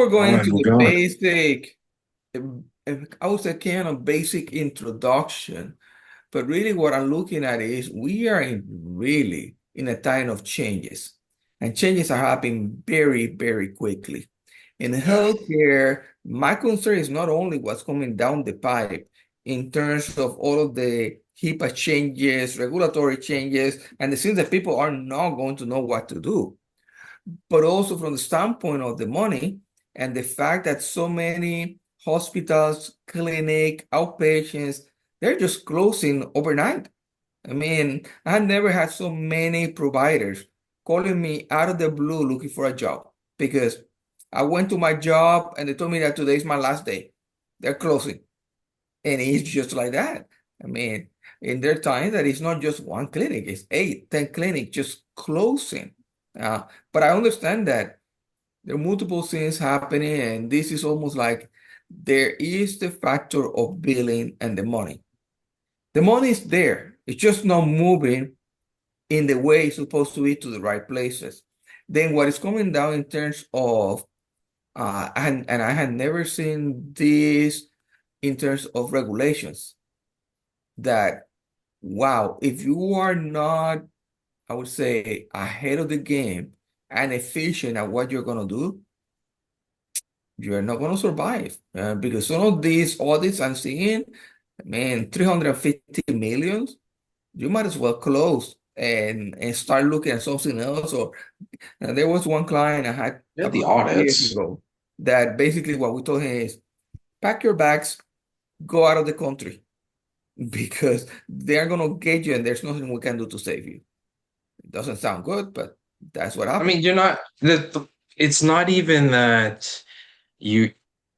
Before All going right, into we're the going. basic, I would say kind of basic introduction, but really what I'm looking at is we are really in a time of changes, and changes are happening very, very quickly. In Yeah. healthcare, my concern is not only what's coming down the pipe in terms of all of the HIPAA changes, regulatory changes, and the things that people are not going to know what to do, but also from the standpoint of the money and the fact that so many hospitals, clinic, outpatients, they're just closing overnight. I mean, I had never had so many providers calling me out of the blue looking for a job because I went to my job and they told me that today is my last day. They're closing. And it's just like that. I mean, in their time, that it's not just one clinic, it's 8, 10 clinics just closing. Uh, but I understand that there are multiple things happening, and this is almost like there is the factor of billing and the money. The money is there, it's just not moving in the way it's supposed to be to the right places. Then what is coming down in terms of, and I had never seen this in terms of regulations that, wow, if you are not, I would say, ahead of the game and efficient at what you're going to do, you're not going to survive. Because some of these audits I'm seeing, man, 350 millions, you might as well close and start looking at something else. Or there was one client I had Yeah, the about 2 years audits. ago that basically what we told him is pack your bags, go out of the country because they're going to get you and there's nothing we can do to save you. It doesn't sound good, but that's what I happened. mean, you're not it's not even that you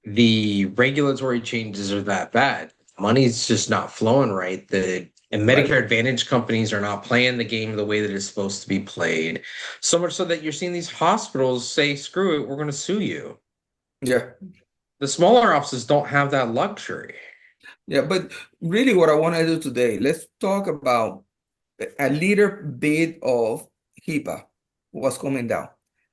the regulatory changes are that bad. Money's just not flowing right. The and Right. Medicare Advantage companies are not playing the game the way that it's supposed to be played. So much so that you're seeing these hospitals say, screw it, we're going to sue you. Yeah. The smaller offices don't have that luxury. Yeah. But really, what I want to do today, let's talk about a little bit of HIPAA, what's coming down.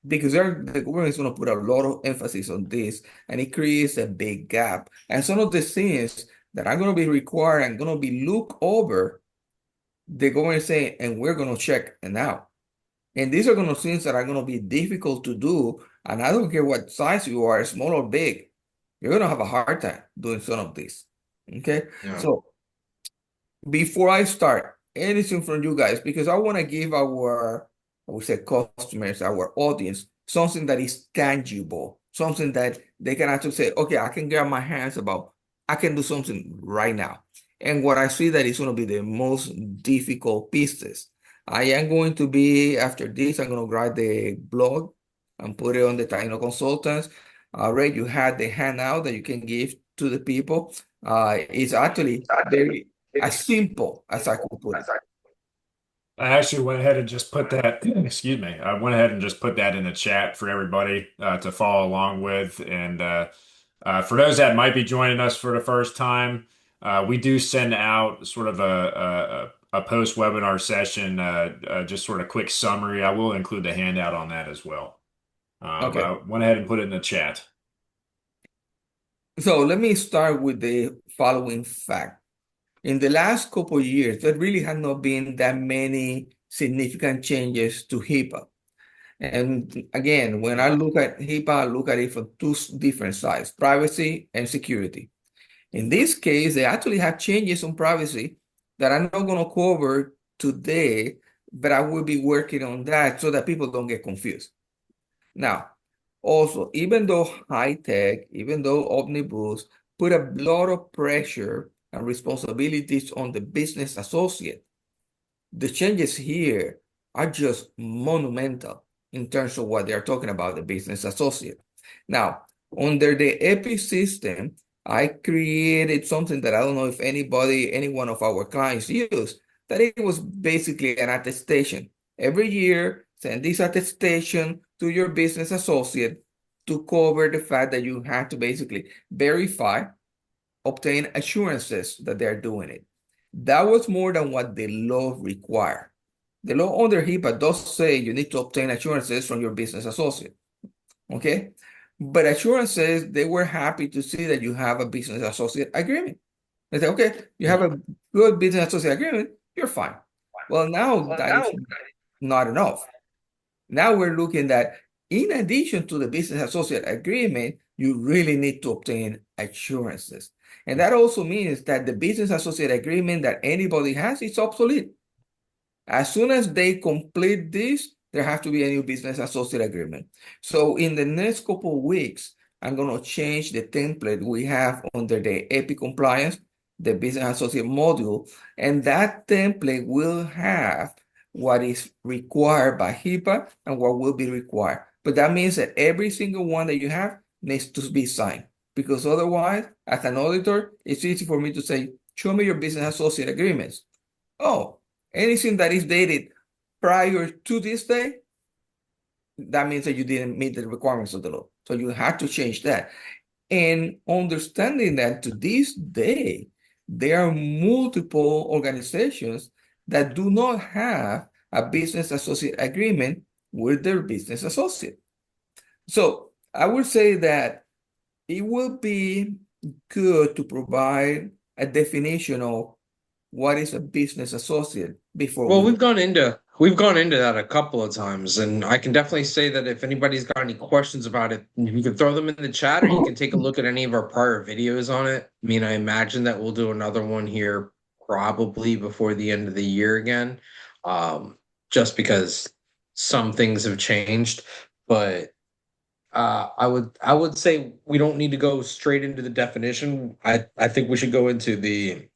Because the government is going to put a lot of emphasis on this, and it creates a big gap. And some of the things that are going to be required and going to be looked over, the government is saying, and we're going to check it now. And these are going to things that are going to be difficult to do. And I don't care what size you are, small or big, you're going to have a hard time doing some of this. Okay. Yeah. So before I start anything from you guys, because I want to give our, I would say, customers, our audience, something that is tangible, something that they can actually say, okay, I can get my hands about, I can do something right now. And what I see that is going to be the most difficult pieces. I am going to be, after this, I'm going to write the blog and put it on the Taino Consultants. Ray, you had the handout that you can give to the people. It's actually very as simple as I could put it. I actually went ahead and just put that, excuse me, I went ahead and just put that in the chat for everybody to follow along with. And for those that might be joining us for the first time, we do send out sort of a post-webinar session, just sort of quick summary. I will include the handout on that as well. But Okay, I went ahead and put it in the chat. so let me start with the following fact. In the last couple of years, there really have not been that many significant changes to HIPAA. And again, when I look at HIPAA, I look at it from two different sides, privacy and security. In this case, they actually have changes on privacy that I'm not going to cover today, but I will be working on that so that people don't get confused. Now, also, even though high tech, even though omnibus put a lot of pressure and responsibilities on the business associate, the changes here are just monumental in terms of what they're talking about, the business associate. Now, under the EPI system, I created something that I don't know if anybody, any one of our clients use, that it was basically an attestation. Every year, send this attestation to your business associate to cover the fact that you have to basically verify, obtain assurances that they're doing it. That was more than what the law required. The law under HIPAA does say you need to obtain assurances from your business associate. Okay. But assurances, they were happy to see that you have a business associate agreement. They say, okay, you have a good business associate agreement, you're fine. Well, now that is not enough. Now we're looking at, in addition to the business associate agreement, you really need to obtain assurances. And that also means that the business associate agreement that anybody has is obsolete. As soon as they complete this, there has to be a new business associate agreement. So in the next couple of weeks, I'm going to change the template we have under the EPI compliance, the business associate module, and that template will have what is required by HIPAA and what will be required. But that means that every single one that you have needs to be signed, because otherwise, as an auditor, it's easy for me to say, show me your business associate agreements. Oh, anything that is dated prior to this day, that means that you didn't meet the requirements of the law. So you have to change that. And understanding that to this day, there are multiple organizations that do not have a business associate agreement with their business associate. So I would say that it will be good to provide a definition of what is a business associate before Well, we we've gone into that a couple of times, and I can definitely say that if anybody's got any questions about it, you can throw them in the chat, or you can take a look at any of our prior videos on it. I mean, I imagine that we'll do another one here probably before the end of the year again, just because some things have changed. But I would say we don't need to go straight into the definition. I think we should go into the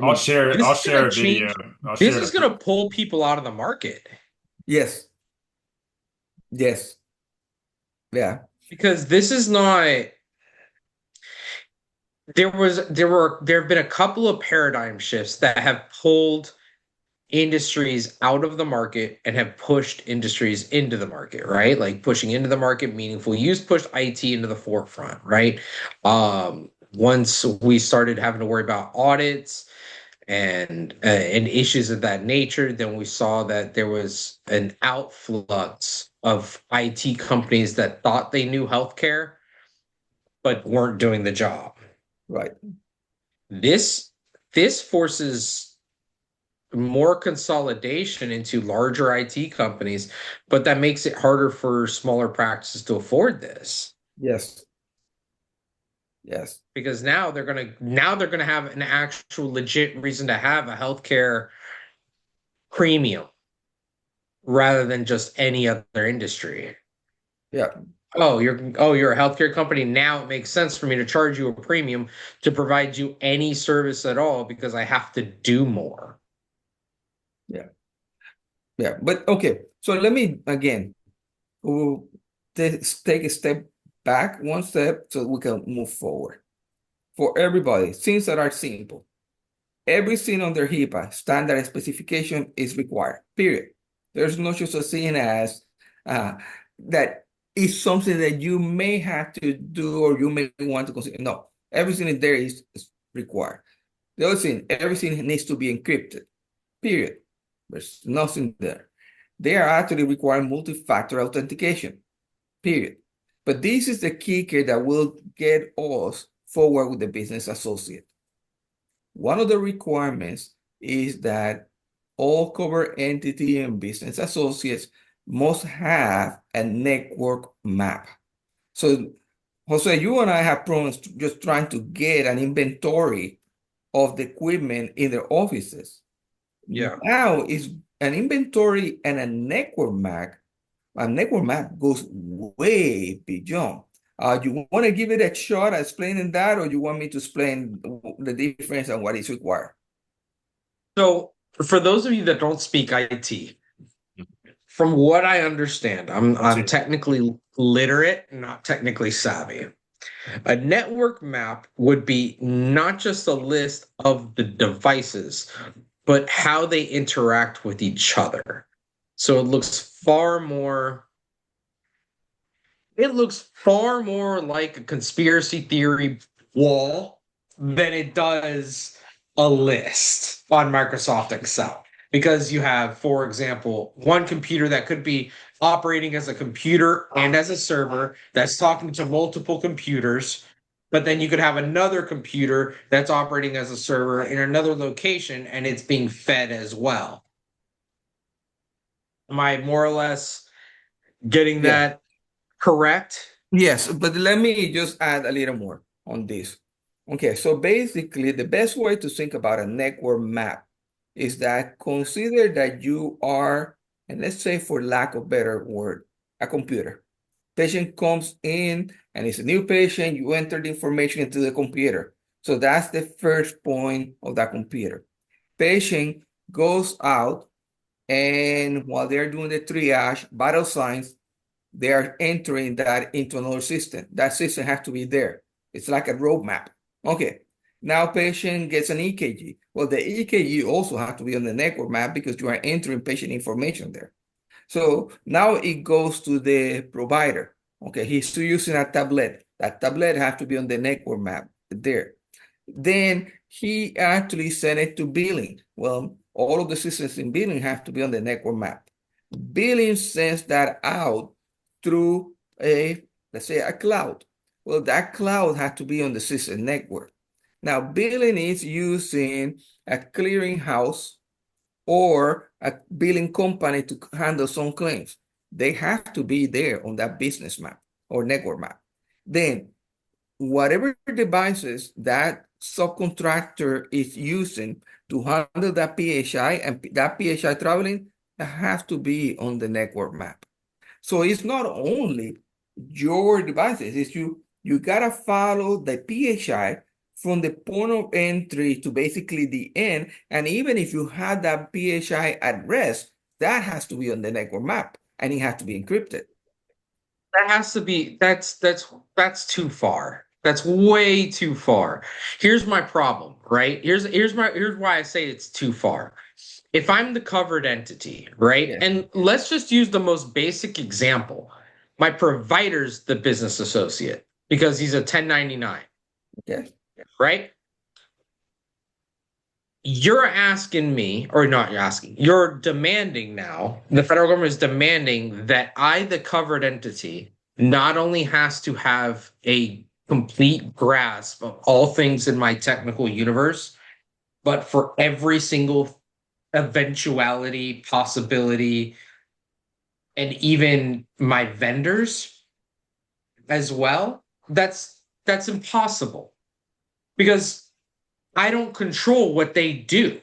I'll the share. this I'll is going share to a video. change. I'll This share. is going to pull people out of the market yes, yes, yeah, because this is not. There have been a couple of paradigm shifts that have pulled industries out of the market and have pushed industries into the market, right? Like pushing into the market, meaningful use pushed IT into the forefront, right? Once we started having to worry about audits and issues of that nature, then we saw that there was an outflux of IT companies that thought they knew healthcare but weren't doing the job. right. This this forces more consolidation into larger IT companies, but that makes it harder for smaller practices to afford this. Yes, yes, Because now they're gonna have an actual legit reason to have a healthcare premium rather than just any other industry. yeah, You're a healthcare company. Now it makes sense for me to charge you a premium to provide you any service at all because I have to do more. yeah, yeah. But okay, so let me again, we'll take a step back, one step, so we can move forward. For everybody, things that are simple. Everything under HIPAA standard specification is required, period. There's no such a thing as that is something that you may have to do or you may want to consider. No, everything in there is required. The other thing, everything needs to be encrypted, period. There's nothing there. They are actually requiring multi-factor authentication, period. But this is the kicker that will get us forward with the business associate. One of the requirements is that all covered entity and business associates must have a network map. So, Jose, you and I have problems just trying to get an inventory of the equipment in their offices. Yeah. Now is an inventory and a network map. A network map goes way beyond. You want to give it a shot at explaining that, or you want me to explain the difference and what is required? So, for those of you that don't speak IT, from what I understand, I'm technically literate, not technically savvy. A network map would be not just a list of the devices, but how they interact with each other. So it looks far more like a conspiracy theory wall than it does a list on Microsoft Excel. Because you have, for example, one computer that could be operating as a computer and as a server that's talking to multiple computers. But then you could have another computer that's operating as a server in another location and it's being fed as well. Am I more or less getting Yeah. that correct? Yes, but let me just add a little more on this. Okay, so basically, the best way to think about a network map is that consider that you are, and let's say for lack of better word, a computer. Patient comes in and it's a new patient, you enter the information into the computer. So that's the first point of that computer. Patient goes out, and while they're doing the triage, vital signs, they are entering that into another system. That system has to be there. It's like a roadmap. Okay. Now patient gets an EKG. Well, the EKG also has to be on the network map because you are entering patient information there. So now it goes to the provider. Okay, he's still using a tablet. That tablet has to be on the network map there. Then he actually sent it to billing. Well, all of the systems in billing have to be on the network map. Billing sends that out through let's say a cloud. Well, that cloud has to be on the system network. Now, billing is using a clearinghouse or a billing company to handle some claims. They have to be there on that business map or network map. Then, whatever devices that subcontractor is using to handle that PHI and that PHI traveling, that has to be on the network map. So it's not only your devices, it's you gotta follow the PHI from the point of entry to basically the end. And even if you have that PHI at rest, that has to be on the network map and it has to be encrypted. That has to be that's too far. That's way too far. Here's my problem, right? Here's why I say it's too far. If I'm the covered entity, right? Yeah. And let's just use the most basic example. My provider's the business associate because he's a 1099, Okay. right? You're asking me, or not you're asking, you're demanding now, the federal government is demanding that I, the covered entity, not only has to have a complete grasp of all things in my technical universe, but for every single eventuality, possibility, and even my vendors as well. That's impossible because I don't control what they do.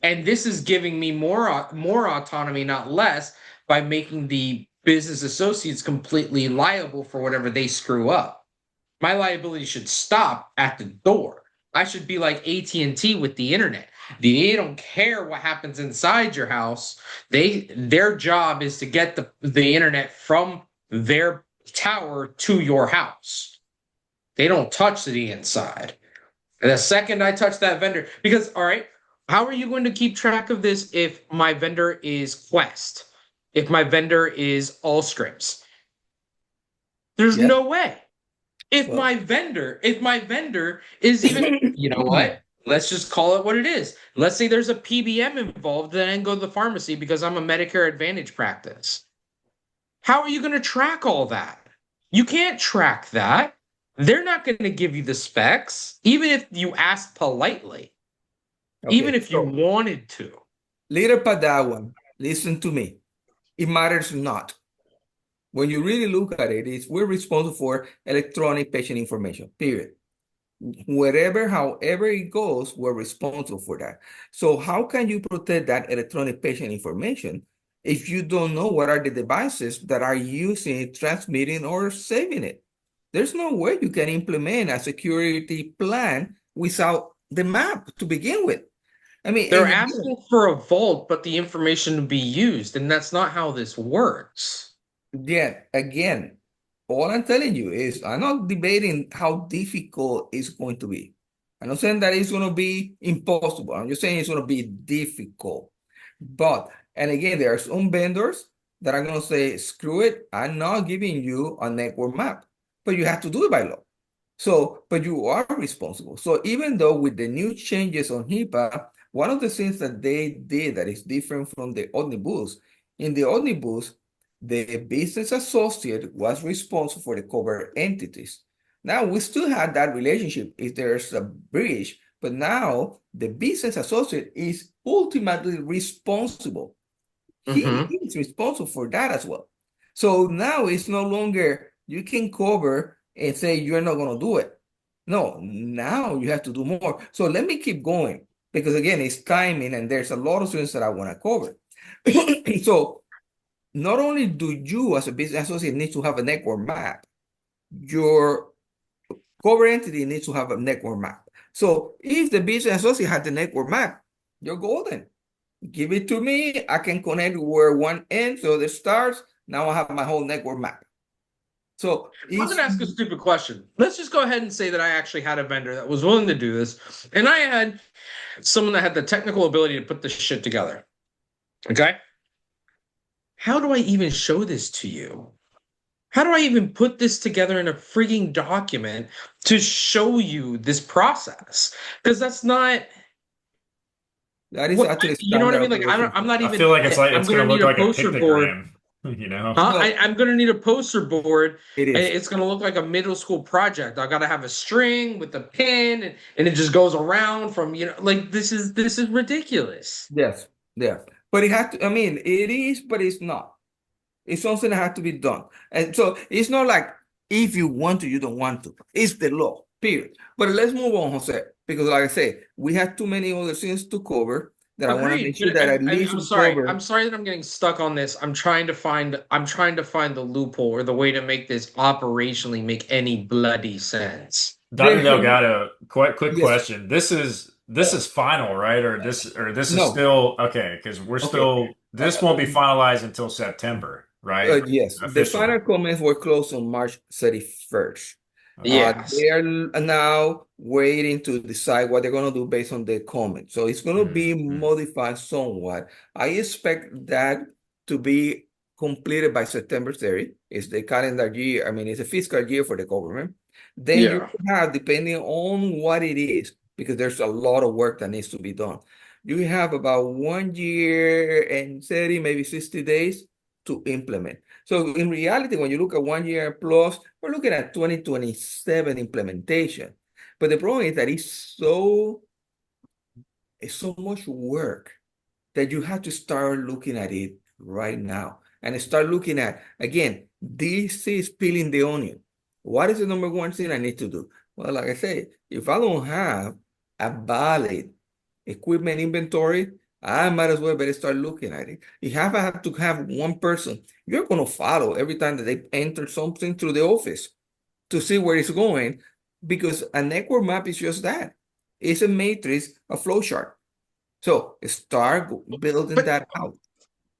And this is giving me more autonomy, not less, by making the business associates completely liable for whatever they screw up. My liability should stop at the door. I should be like AT&T with the internet. They don't care what happens inside your house. Their job is to get the internet from their tower to your house. They don't touch the inside. And the second I touch that vendor, because all right, how are you going to keep track of this if my vendor is Quest? If my vendor is Allscripts? There's Yeah. no way. If Well, my vendor is even, you know what? Let's just call it what it is. Let's say there's a PBM involved, then I can go to the pharmacy because I'm a Medicare Advantage practice. How are you going to track all that? You can't track that. They're not going to give you the specs, even if you ask politely, even okay. if you So wanted to. little Padawan, listen to me. It matters not. When you really look at it, is we're responsible for electronic patient information, period. Wherever, however it goes, we're responsible for that. So how can you protect that electronic patient information if you don't know what are the devices that are using it, transmitting, or saving it? There's no way you can implement a security plan without the map to begin with. I mean, They're and again, asking for a vault, but the information to be used, and that's not how this works. again, all I'm telling you is I'm not debating how difficult it's going to be. I'm not saying that it's going to be impossible. I'm just saying it's going to be difficult. But, and again, there are some vendors that are going to say, screw it, I'm not giving you a network map, but you have to do it by law. So, but you are responsible. So even though with the new changes on HIPAA, one of the things that they did that is different from the omnibus, in the omnibus, the business associate was responsible for the covered entities. Now we still have that relationship if there's a breach, but now the business associate is ultimately responsible. He is responsible for that as well. So now it's no longer you can cover and say you're not going to do it. No, now you have to do more. So let me keep going because again, it's timing and there's a lot of students that I want to cover. So not only do you as a business associate need to have a network map, your cover entity needs to have a network map. So if the business associate has the network map, you're golden. Give it to me. I can connect where one ends, the other starts. Now I have my whole network map. So I'm going to ask a stupid question. Let's just go ahead and say that I actually had a vendor that was willing to do this, and I had someone that had the technical ability to put this shit together. Okay? How do I even show this to you? How do I even put this together in a freaking document to show you this process? Because that's not. that is actually You know what I mean? standard Like operation. I'm not I even. feel like it's I'm gonna gonna look need a like a poster board. pictogram, you know? Huh? No, I'm gonna need a poster board. it And is. it's gonna look like a middle school project. I gotta have a string with a pin, and it just goes around from like this is ridiculous. Yes, yeah. But it has to, I mean, it is, but it's not. It's something that has to be done. And so it's not like if you want to, you don't want to. It's the law, period. But let's move on, Jose, because like I say, we have too many other things to cover that I want to make Agreed. sure But that at least I'm we sorry. cover. I'm sorry that I'm getting stuck on this. I'm trying to find the loophole or the way to make this operationally make any bloody sense. Dr. Delgado, quick Yes. question. This is final, right? Or this is No. still okay, because we're Okay. still this won't be finalized until September, right? Yes, the Officially. final comments were closed on March 31st. Okay. Yes. They are now waiting to decide what they're going to do based on the comments. So it's going to be Mhm. modified somewhat. I expect that to be completed by September 30. It's the calendar year. I mean, it's a fiscal year for the government. Then you Yeah. have, depending on what it is, because there's a lot of work that needs to be done. You have about 1 year and 30, maybe 60 days to implement. So in reality, when you look at 1 year plus, we're looking at 2027 implementation. But the problem is that it's so much work that you have to start looking at it right now and start looking at, again, this is peeling the onion. What is the number one thing I need to do? Well, like I say, if I don't have a valid equipment inventory, I might as well better start looking at it. If I have to have one person, you're going to follow every time that they enter something through the office to see where it's going, because a network map is just that. It's a matrix, a flowchart. So start building But that out.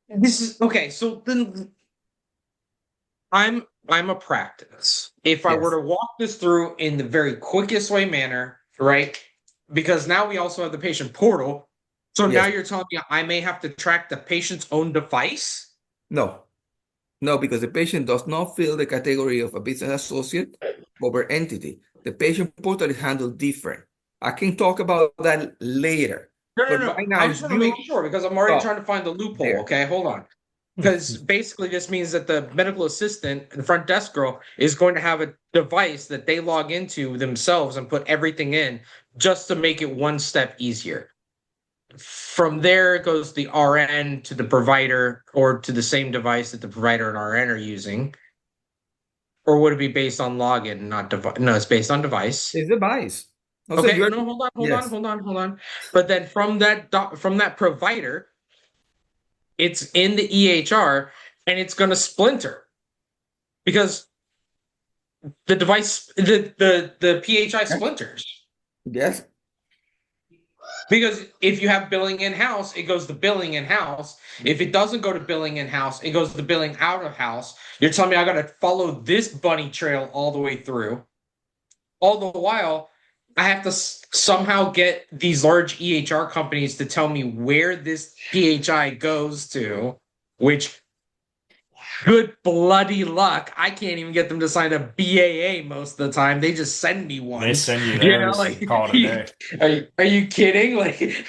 this is okay. So then I'm a practice. If I were Yes. to walk this through in the very quickest way manner, right? Because now we also have the patient portal. So now Yes. you're telling me I may have to track the patient's own device? No. No, because the patient does not fill the category of a business associate over entity. The patient portal is handled different. I can talk about that later. No, no, But no. right I now, just want to make you sure because I'm already trying stop to find the loophole. there. Okay, hold on. Because basically, this means that the medical assistant, the front desk girl, is going to have a device that they log into themselves and put everything in just to make it one step easier. From there, it goes the RN to the provider or to the same device that the provider and RN are using. Or would it be based on login, not device? No, it's based on device. It's device. Also, Okay, you're no, yes. hold on. But then from that provider, it's in the EHR and it's going to splinter because the device, the PHI splinters. Yes. Because if you have billing in house, it goes to billing in house. If it doesn't go to billing in house, it goes to billing out of house. You're telling me I got to follow this bunny trail all the way through. All the while, I have to somehow get these large EHR companies to tell me where this PHI goes to, which good bloody luck. I can't even get them to sign a BAA most of the time. They just send me They ones. send you You know, those, like call it a day. are you kidding? Like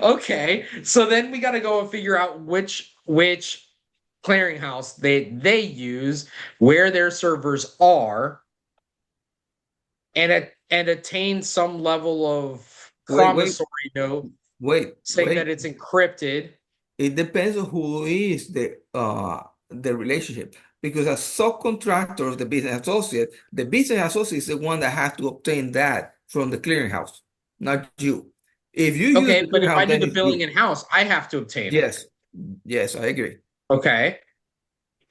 okay. So then we gotta go and figure out which clearinghouse they use, where their servers are, and attain some level of Wait, promissory note saying wait. that it's encrypted. It depends on who is the relationship. Because as subcontractor of the business associate is the one that has to obtain that from the clearinghouse, not you. If you use Okay, the but if I clearinghouse, do then the it's billing you. in-house, I have to obtain it. Yes, yes, I agree. Okay.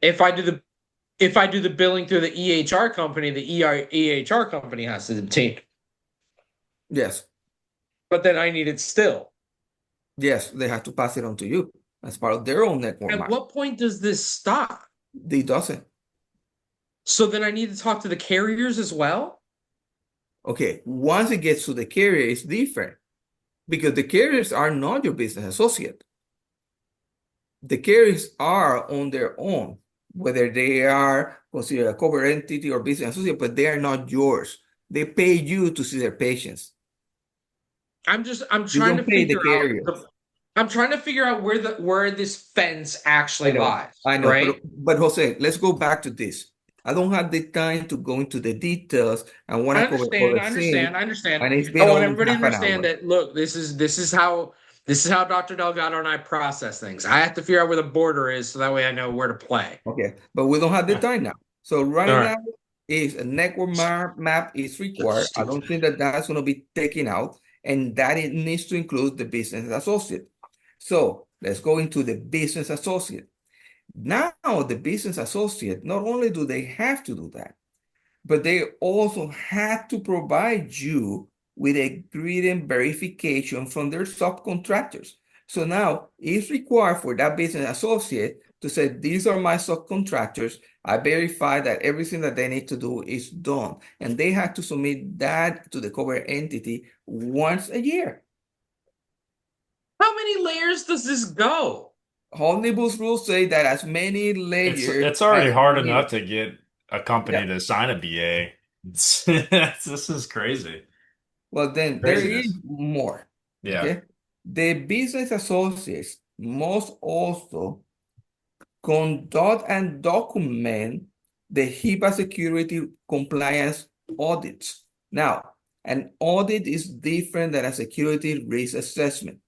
If I do the billing through the EHR company, the EHR company has to obtain it. Yes, But then I need it still. yes, they have to pass it on to you as part of their own network At map. what point does this stop? It doesn't. So then I need to talk to the carriers as well? Okay, once it gets to the carrier, it's different because the carriers are not your business associate. The carriers are on their own, whether they are considered a covered entity or business associate, but they are not yours. They pay you to see their patients. I'm You trying to don't pay the figure out carriers. I'm trying to figure out where this fence actually lies, I know, right? but Jose, let's go back to this. I don't have the time to go into the details. I want I to cover all understand, the I understand, things, I understand. and it's I been want almost everybody to half an understand hour. that look, this is how Dr. Delgado and I process things. I have to figure out where the border is so that way I know where to play. Okay, but we don't have the time now. So All right right. now is a network map is required. I don't think that that's going to be taken out, and that it needs to include the business associate. So let's go into the business associate. Now, the business associate, not only do they have to do that, but they also had to provide you with a written verification from their subcontractors. So now it's required for that business associate to say, these are my subcontractors. I verify that everything that they need to do is done. And they have to submit that to the covered entity once a year. How many layers does this go? Omnibus rules say that as many layers It's already as hard enough needed. to get a company Yeah. to sign a BA. This is crazy. Well, then there is Craziness. more. Yeah. Okay. The business associates must also conduct and document the HIPAA security compliance audits. Now, an audit is different than a security risk assessment.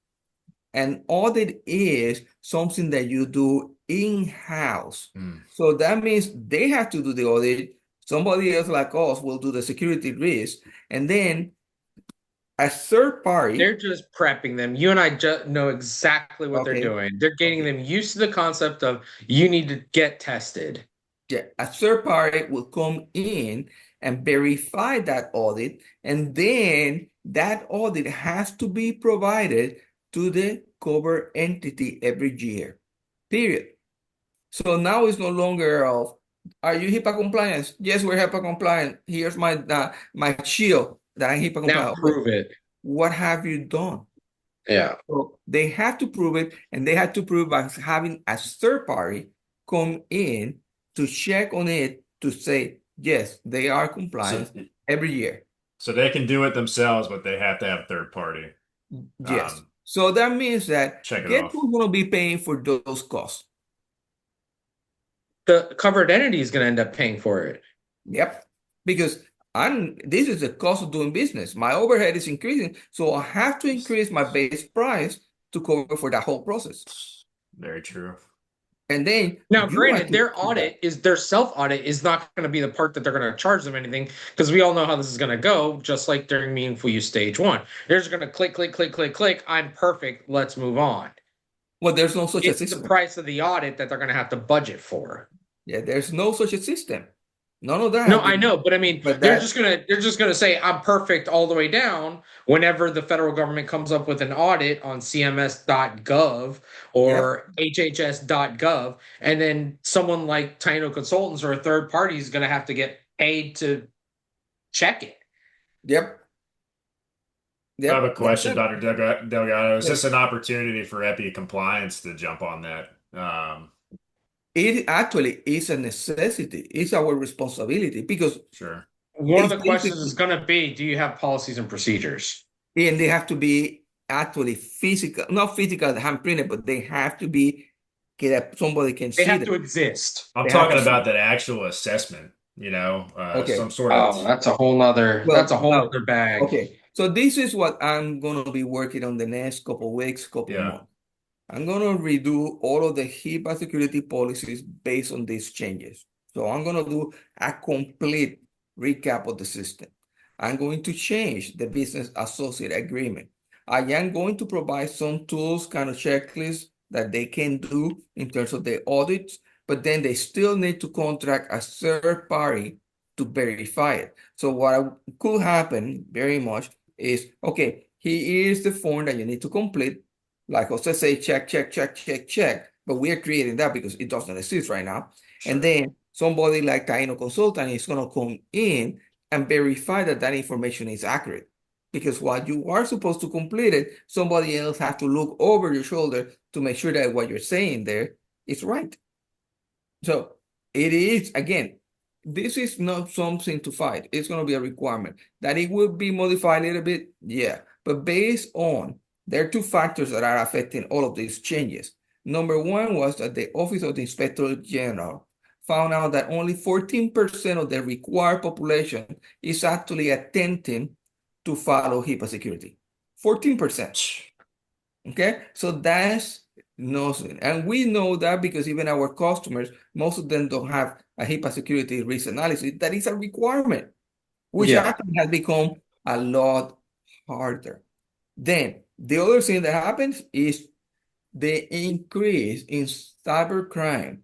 An audit is something that you do in-house. So that means they have to do the audit. Somebody else like us will do the security risk. And then a third party, They're just prepping them. You and I just know exactly what they're okay, doing. They're getting okay, them used to the concept of you need to get tested. yeah, a third party will come in and verify that audit, and then that audit has to be provided to the covered entity every year, period. So now it's no longer of, are you HIPAA compliant? Yes, we're HIPAA compliant. Here's my shield that I'm HIPAA Now compliant. Okay, prove it. what have you done? Yeah. So they have to prove it, and they have to prove by having a third party come in to check on it to say, yes, they are So, compliant every year. so they can do it themselves, but they have to have third party. Yes. So that means that Check it guess off. who's going to be paying for those costs? The covered entity is going to end up paying for it. Yep. Because this is the cost of doing business. My overhead is increasing, so I have to increase my base price to cover for that whole process. Very true. And then Now, you have granted, to their self audit is not going to be the part that they're going to charge them anything because we all know how this is going to go. Just like during Meaningful Use Stage 1, they're just going to click, click, click, click, click. I'm perfect. Let's move on. well, there's no such a It's the system. price of the audit that they're going to have to budget for. Yeah, there's no such a system. None of that No, has I been, know, but I mean, but they're that, just gonna say I'm perfect all the way down whenever the federal government comes up with an audit on CMS.gov yep, or HHS.gov, and then someone like Taino Consultants or a third party is gonna have to get paid to check it. yep, I have a yep, that's question, it. Dr. Delgado. Is Yes. this an opportunity for EPI compliance to jump on that? It actually is a necessity. It's our responsibility because Sure. One of it's the questions is basically, gonna be, do you have policies and procedures? and they have to be actually physical, not physical hand printed, but they have to be somebody can They see have them. to exist. I'm They have talking to see about them. that actual assessment, Okay. some sort of. Oh, that's a whole nother bag. Okay. So this is what I'm gonna be working on the next couple weeks, couple Yeah, months. I'm gonna redo all of the HIPAA security policies based on these changes. So I'm gonna do a complete recap of the system. I'm going to change the business associate agreement. I am going to provide some tools, kind of checklists that they can do in terms of the audits, but then they still need to contract a third party to verify it. So what could happen very much is, okay, here is the form that you need to complete. Like Jose say, check, check, check, check, check. But we are creating that because it doesn't exist right now. sure. And then somebody like Taino Consultant is going to come in and verify that that information is accurate. Because while you are supposed to complete it, somebody else has to look over your shoulder to make sure that what you're saying there is right. So it is, again, this is not something to fight. It's going to be a requirement. That it will be modified a little bit, yeah. But based on, there are two factors that are affecting all of these changes. Number one was that the Office of the Inspector General found out that only 14% of the required population is actually attempting to follow HIPAA security. 14%. Okay, so that's nothing. And we know that because even our customers, most of them don't have a HIPAA security risk analysis. That is a requirement, which Yeah. actually has become a lot harder. Then the other thing that happens is the increase in cybercrime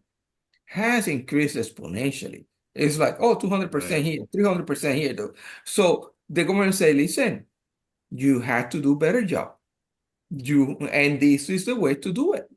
has increased exponentially. It's like, oh, 200% here, 300% here, though. So the government say, listen, you have to do better job. And this is the way to do it.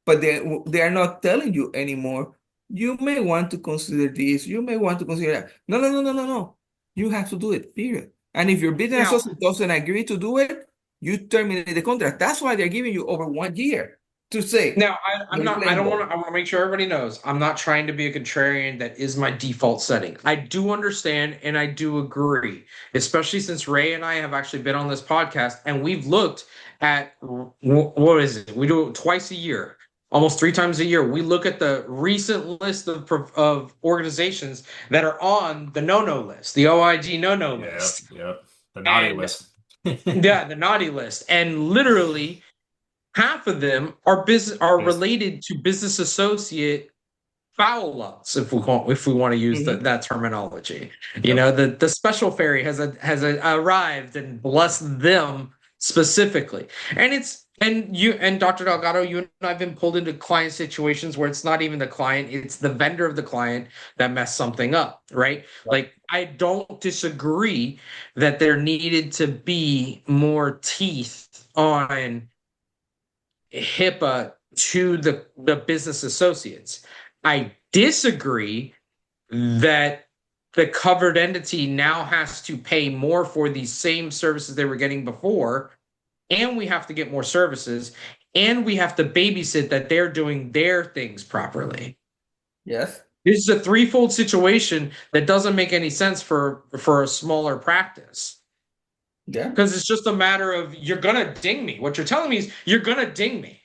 But they are not telling you anymore. You may want to consider this. You may want to consider that. No, no, no, no, no, no. You have to do it. Period. And if your business Now, associate doesn't agree to do it, you terminate the contract. That's why they're giving you over 1 year to say. now I don't want to, I want to make sure everybody knows I'm not trying to be a contrarian. That is my default setting. I do understand and I do agree, especially since Ray and I have actually been on this podcast and we've looked at what is it? We do it twice a year, almost 3 times a year. We look at the recent list of organizations that are on the no-no list, the OIG no-no list. Yep. The naughty And list. yeah, the naughty list. And literally half of them are Yes. related to business associate foul ups, if we want to use that terminology. You know, the special fairy has arrived and blessed them specifically. And it's and Dr. Delgado, you and I have been pulled into client situations where it's not even the client, it's the vendor of the client that messed something up, right? Like I don't disagree that there needed to be more teeth on HIPAA to the business associates. I disagree that the covered entity now has to pay more for these same services they were getting before, and we have to get more services, and we have to babysit that they're doing their things properly. Yes. This is a threefold situation that doesn't make any sense for a smaller practice. Yeah. Because it's just a matter of you're gonna ding me. What you're telling me is you're gonna ding me.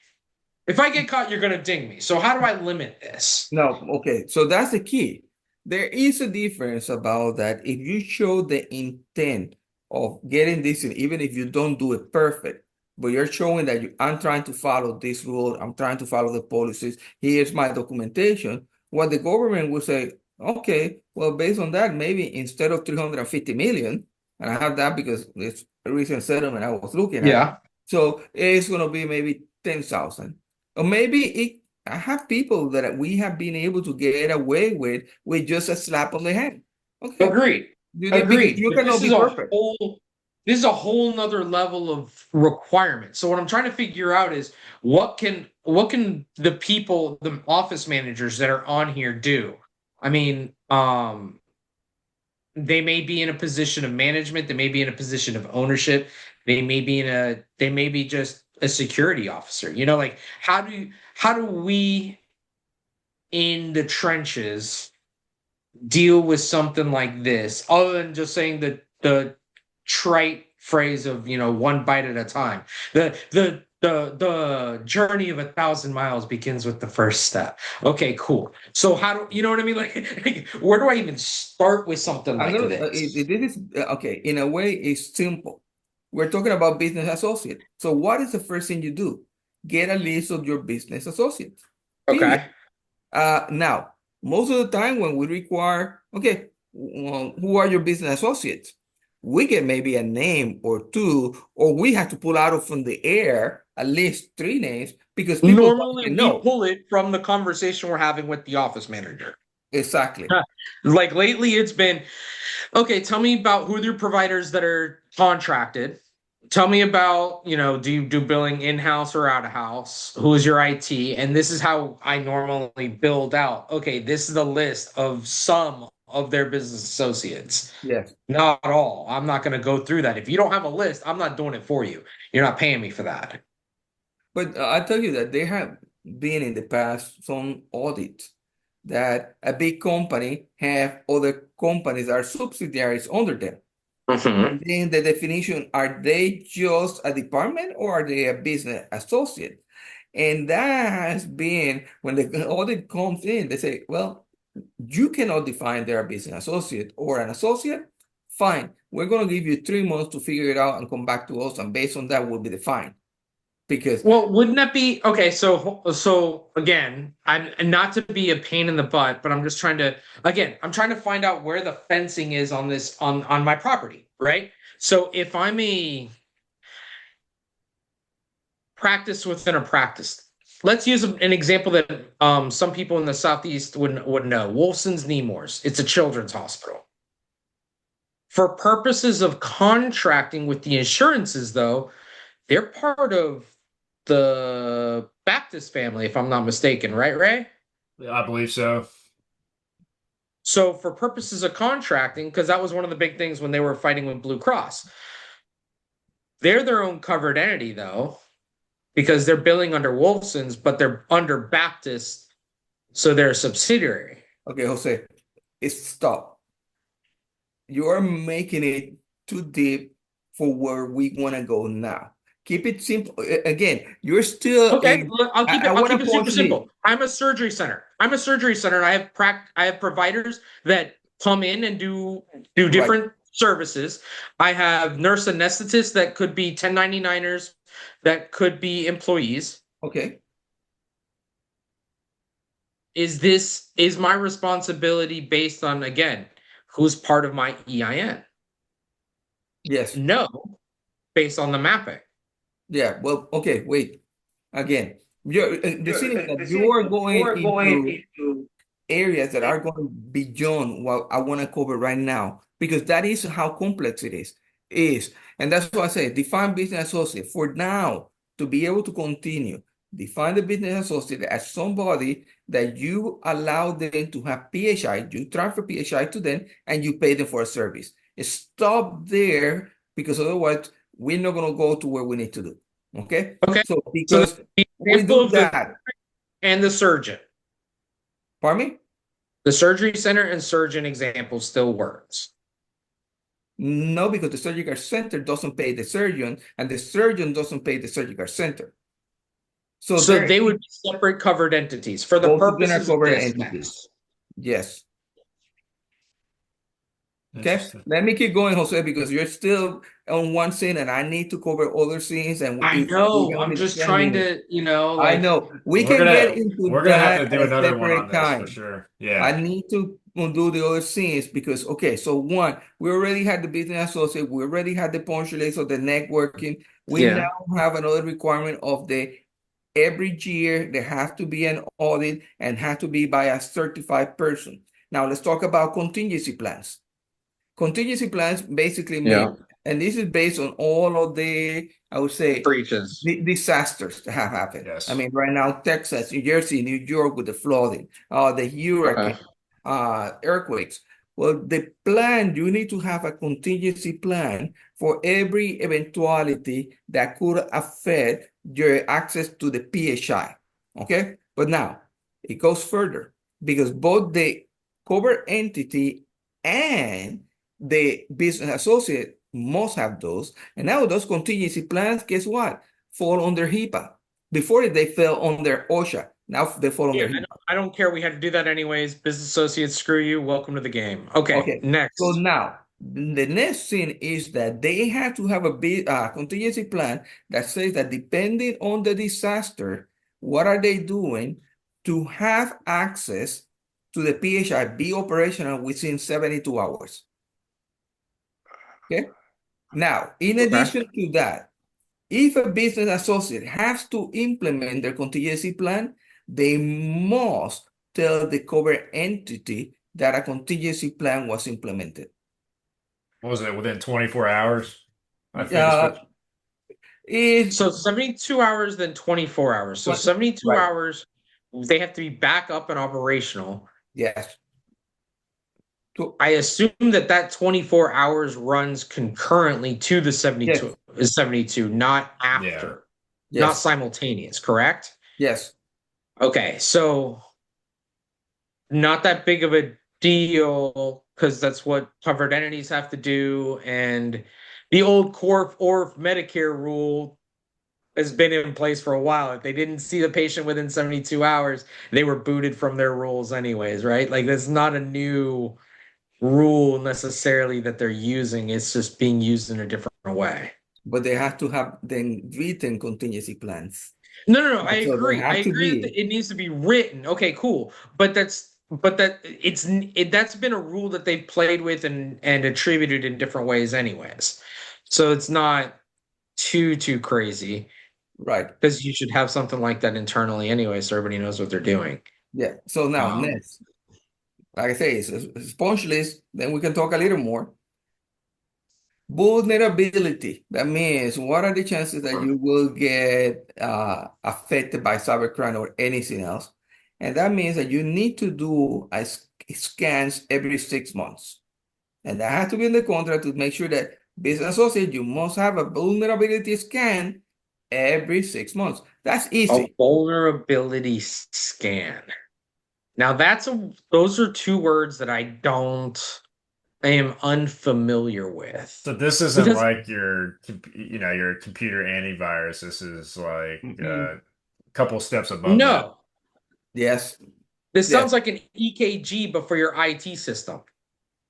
If I get caught, you're gonna ding me. So how do I limit this? No, okay. So that's the key. There is a difference about that. If you show the intent of getting this in, even if you don't do it perfect, but you're showing that I'm trying to follow this rule, I'm trying to follow the policies, here's my documentation, what the government will say, okay, well, based on that, maybe instead of 350 million, and I have that because it's a recent settlement I was looking at. Yeah. So it's going to be maybe 10,000. Or maybe I have people that we have been able to get away with just a slap on the hand. Okay. Agreed. Because you But cannot be perfect. This is a whole nother level of requirement. So what I'm trying to figure out is what can the people, the office managers that are on here do? I mean, they may be in a position of management, they may be in a position of ownership, they may be just a security officer. You know, like how do we in the trenches deal with something like this other than just saying the trite phrase of, you know, one bite at a time? The the journey of 1,000 miles begins with the first step. Okay, cool. So how do you know what I mean? Like, where do I even start with something I'm like gonna, this? this is, okay, in a way, it's simple. We're talking about business associate. So what is the first thing you do? Get a list of your business associates, period. Okay. Now, most of the time when we require, okay, well, who are your business associates? We get maybe a name or two, or we have to pull out of from the air at least three names because people don't Normally even we know. pull it from the conversation we're having with the office manager. Exactly. Like lately it's been, okay, tell me about who are your providers that are contracted. Tell me about, do you do billing in-house or out of house? Who's your IT? And this is how I normally build out. Okay, this is the list of some of their business associates. Yes. Not all. I'm not going to go through that. If you don't have a list, I'm not doing it for you. You're not paying me for that. But I tell you that there have been in the past some audits that a big company have other companies that are subsidiaries under them. Mhm. And then the definition, are they just a department or are they a business associate? And that has been when the audit comes in, they say, well, you cannot define they're a business associate or an associate. Fine, we're going to give you 3 months to figure it out and come back to us. And based on that will be the fine. Because Well, wouldn't that be okay? So again, I'm and not to be a pain in the butt, but I'm just trying to I'm trying to find out where the fencing is on this on my property, right? So if I'm a practice within a practice, let's use an example that some people in the southeast would know. Wolfson's Nemours. It's a children's hospital. For purposes of contracting with the insurances, though, they're part of the Baptist family, if I'm not mistaken, right, Ray? Yeah, I believe so. So, for purposes of contracting, because that was one of the big things when they were fighting with Blue Cross, they're their own covered entity, though, because they're billing under Wolfson's, but they're under Baptist, so they're a subsidiary. okay, Jose, it's stop. You are making it too deep for where we want to go now. Keep it simple. Again, you're still Okay, in. I'll keep it. I I'll want keep to it super punch simple. lead. I'm a surgery center. I'm a surgery center. And I have providers that come in and do Right. different services. I have nurse anesthetists that could be 1099ers, that could be employees. Okay. Is my responsibility based on, again, who's part of my EIN? Yes. No, based on the mapping. Yeah. Well, okay. Wait. Again, the thing is that you are You going are going into into areas that are going beyond what I want to cover right now, because that is how complex it is. And that's why I say define business associate for now to be able to continue. Define the business associate as somebody that you allow them to have PHI, you transfer PHI to them, and you pay them for a service. Stop there because otherwise we're not going to go to where we need to do. Okay. okay. So So because the we example do of the that, and the surgeon. pardon me? The surgery center and surgeon example still works. No, because the surgical center doesn't pay the surgeon, and the surgeon doesn't pay the surgical center. So So there they would is be separate covered entities for the both of them are purposes of covered this entities. test. Yes. Okay. Interesting. Let me keep going, Jose, because you're still on one scene, and I need to cover other scenes, and I we know. have I'm only just 10 trying minutes. to, I like, know we We're can get gonna into we're gonna have that to at do a another one on separate this for time. sure. I Yeah. need to undo the other scenes because, okay, so one, we already had the business associate, we already had the punch list of the networking. We yeah. now have another requirement of the every year there has to be an audit and has to be by a certified person. Now let's talk about contingency plans. Contingency plans basically Yeah. mean, and this is based on all of the, I would say, Breaches. disasters that have happened. I Yes. mean, right now, Texas, New Jersey, New York with the flooding, the Okay. hurricane, earthquakes. Well, the plan, you need to have a contingency plan for every eventuality that could affect your access to the PHI. Okay? But now it goes further because both the covered entity and the business associate must have those. And now those contingency plans, guess what? fall under HIPAA. Before they fell under OSHA. Now they fall Yeah, under HIPAA. I don't care. We had to do that anyways. Business associates, screw you. Welcome to the game. Okay, Okay, so next. now the next thing is that they have to have a big contingency plan that says that depending on the disaster, what are they doing to have access to the PHI be operational within 72 hours? Okay. Now, in Okay. addition to that, if a business associate has to implement their contingency plan, they must tell the covered entity that a contingency plan was implemented. What was it? Within 24 hours? I think it's Uh, what. it, So 72 hours, then 24 hours. So what, 72 right, hours, they have to be back up and operational. yes. I assume that 24 hours runs concurrently to the Yes, 72, not Yeah. after, not yes, simultaneous, correct? yes. Okay, so not that big of a deal because that's what covered entities have to do. And the old Corp or Medicare rule has been in place for a while. If they didn't see the patient within 72 hours, they were booted from their rules anyways, right? Like that's not a new rule necessarily that they're using. It's just being used in a different way. But they have to have then written contingency plans. No. I So they agree. I have to agree be that it needs to be written. Okay, cool. But that's been a rule that they've played with and attributed in different ways anyways. So it's not too crazy right. because you should have something like that internally anyway, so everybody knows what they're doing. Yeah. So now Um, next, like I say, it's a sponge list. Then we can talk a little more. Vulnerability. That means what are the chances that you will get affected by cybercrime or anything else? And that means that you need to do scans every 6 months. And that has to be in the contract to make sure that business associate, you must have a vulnerability scan every 6 months. That's a easy. vulnerability scan. Now those are two words that I am unfamiliar with. So this isn't Because like your computer antivirus. This is like Mm-mm. a couple steps above that. no, Yes, this yes, sounds like an EKG, but for your IT system.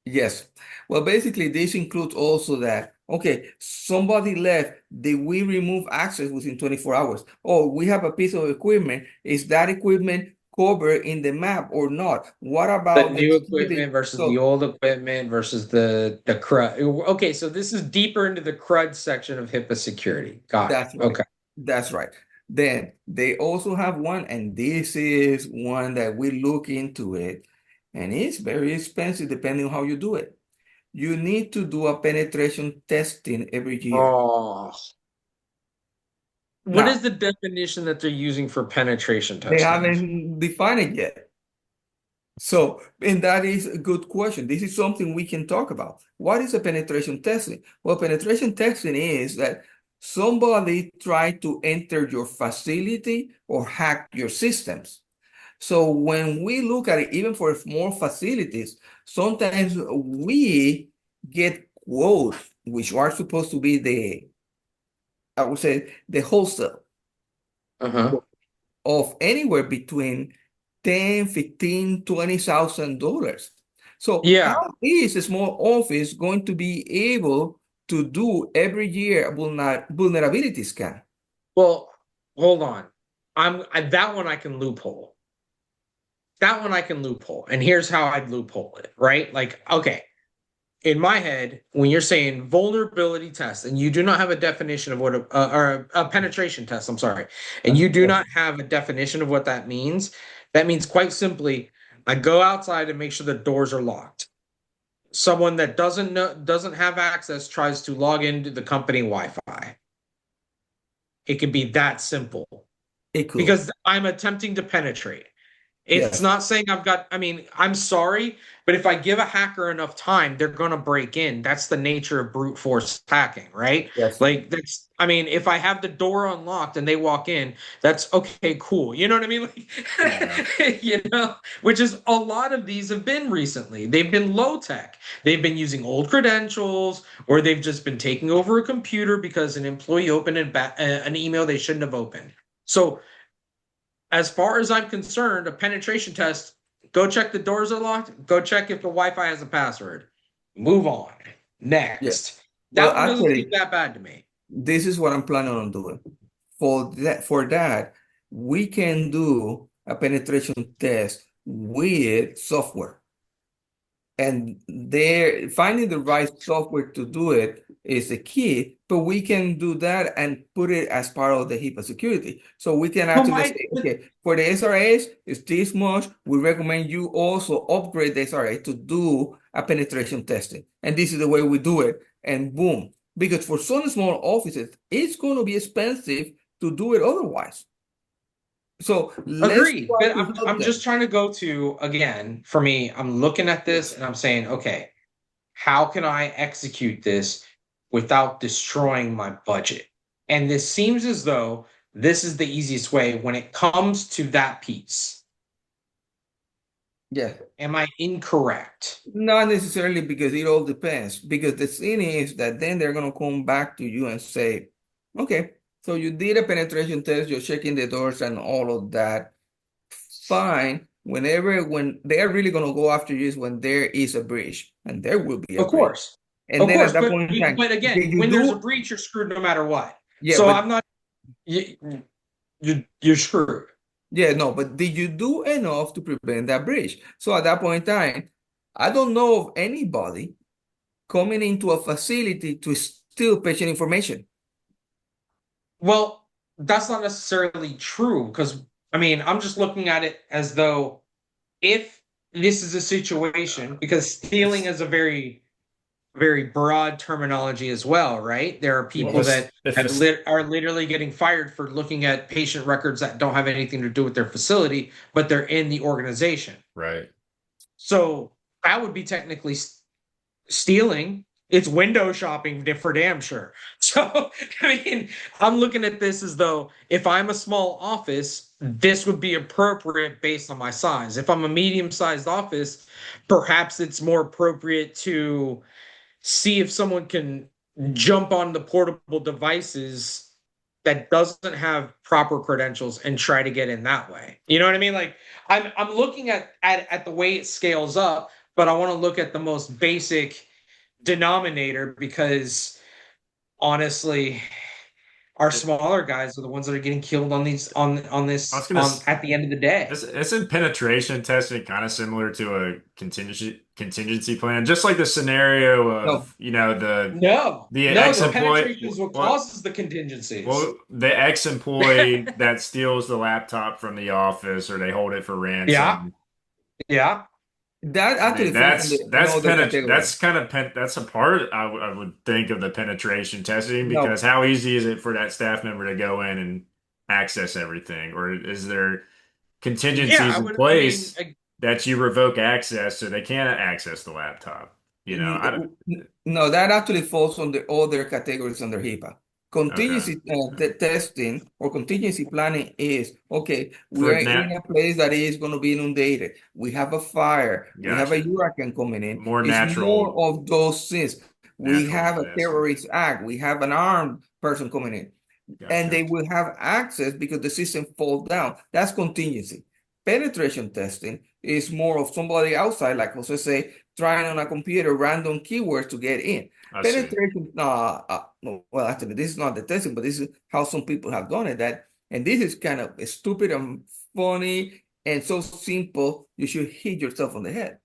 yes. Well, basically, this includes also that, okay, somebody left, did we remove access within 24 hours? Oh, we have a piece of equipment. Is that equipment covered in the map or not? What The about the new security? equipment versus the So old equipment versus the CRUD. Okay, so this is deeper into the CRUD section of HIPAA security. Got it. that's right. Okay. That's right. Then they also have one, and this is one that we look into it, and it's very expensive depending on how you do it. You need to do a penetration testing every year. Oh, what is Now, the definition that they're using for penetration they testing? haven't defined it yet. So, and that is a good question. This is something we can talk about. What is a penetration testing? Well, penetration testing is that somebody tried to enter your facility or hack your systems. So when we look at it, even for small facilities, sometimes we get quotes, which are supposed to be I would say, the wholesale Uh-huh. of anywhere between 10, 15, $20,000. So Yeah. how is a small office going to be able to do every year a vulnerability scan? Well, hold on. That one I can loophole. That one I can loophole. And here's how I'd loophole it, right? Like, okay, in my head, when you're saying vulnerability test and you do not have a definition of what or a penetration test, I'm sorry, and you do not have a definition of what that means quite simply, I go outside and make sure the doors are locked. Someone that doesn't have access tries to log into the company Wi-Fi. It could be that simple It could. because I'm attempting to penetrate. It's Yes. not saying I'm sorry, but if I give a hacker enough time, they're going to break in. That's the nature of brute force hacking, right? Yes. Like if I have the door unlocked and they walk in, that's okay, cool. You know what I mean? Yeah. Which is a lot of these have been recently. They've been low tech. They've been using old credentials, or they've just been taking over a computer because an employee opened an email they shouldn't have opened. So as far as I'm concerned, a penetration test, go check the doors are locked, go check if the Wi-Fi has a password. Move on. Yeah. Next. Well, That one doesn't seem actually, that bad to me. this is what I'm planning on doing. For that, we can do a penetration test with software. And there, finding the right software to do it is the key, but we can do that and put it as part of the HIPAA security. So we can Well, actually say, okay, for the SRAs, it's this much. We recommend you also upgrade the SRA to do a penetration testing. And this is the way we do it. And boom. Because for some small offices, it's going to be expensive to do it otherwise. So let's agreed. try But to help I'm them. just trying to go to, again, for me, I'm looking at this and I'm saying, okay, how can I execute this without destroying my budget? And this seems as though this is the easiest way when it comes to that piece. Yeah. Am I incorrect? Not necessarily, because it all depends. Because the thing is that then they're gonna come back to you and say, okay, so you did a penetration test, you're checking the doors and all of that. Fine. When they're really gonna go after you is when there is a breach, and there will be a Of breach. course. And Of then at course. that But point in time, but again, did you when there's a do? breach, you're screwed no matter what. Yeah, So but I'm not you're screwed. yeah, no, but did you do enough to prevent that breach? So at that point in time, I don't know of anybody coming into a facility to steal patient information. Well, that's not necessarily true because I'm just looking at it as though if this is a situation, because stealing is a very, very broad terminology as well, right? There are Well, people that if it's are literally getting fired for looking at patient records that don't have anything to do with their facility, but they're in the organization. right. So that would be technically stealing. It's window shopping for damn sure. So, I'm looking at this as though if I'm a small office, this would be appropriate based on my size. If I'm a medium-sized office, perhaps it's more appropriate to see if someone can jump on the portable devices that doesn't have proper credentials and try to get in that way. You know what I mean? Like I'm looking at the way it scales up, but I want to look at the most basic denominator because honestly, our It, smaller guys are the ones that are getting killed on these on I was this gonna. on at the end of the day. Isn't penetration testing kind of similar to a contingency plan? Just like the scenario No, of, No, the no, the ex-employee, penetration is what causes the contingencies. the ex-employee that steals the laptop from the office or they hold it for Yeah, ransom. yeah. that I mean, actually falls in another category. that's kind of that's a part I would think of the penetration testing, because No, how easy is it for that staff member to go in and access everything? Or is there Yeah, contingencies in place that you revoke access so they can't access the laptop? no, that actually falls on the other categories under HIPAA. Okay. Contingency testing or contingency planning is okay. We For are in net, a place that is going to be inundated. We have a fire. We have a gotcha. hurricane coming in. More It's more of those things. We natural have a disaster. terrorist act. We have an armed person coming in, and Gotcha. they will have access because the system falls down. That's contingency. Penetration testing is more of somebody outside, like Jose say, trying on a computer random keywords to get in. I see. Penetration, well, actually, this is not the testing, but this is how some people have done it. And this is kind of stupid and funny and so simple, you should hit yourself on the head.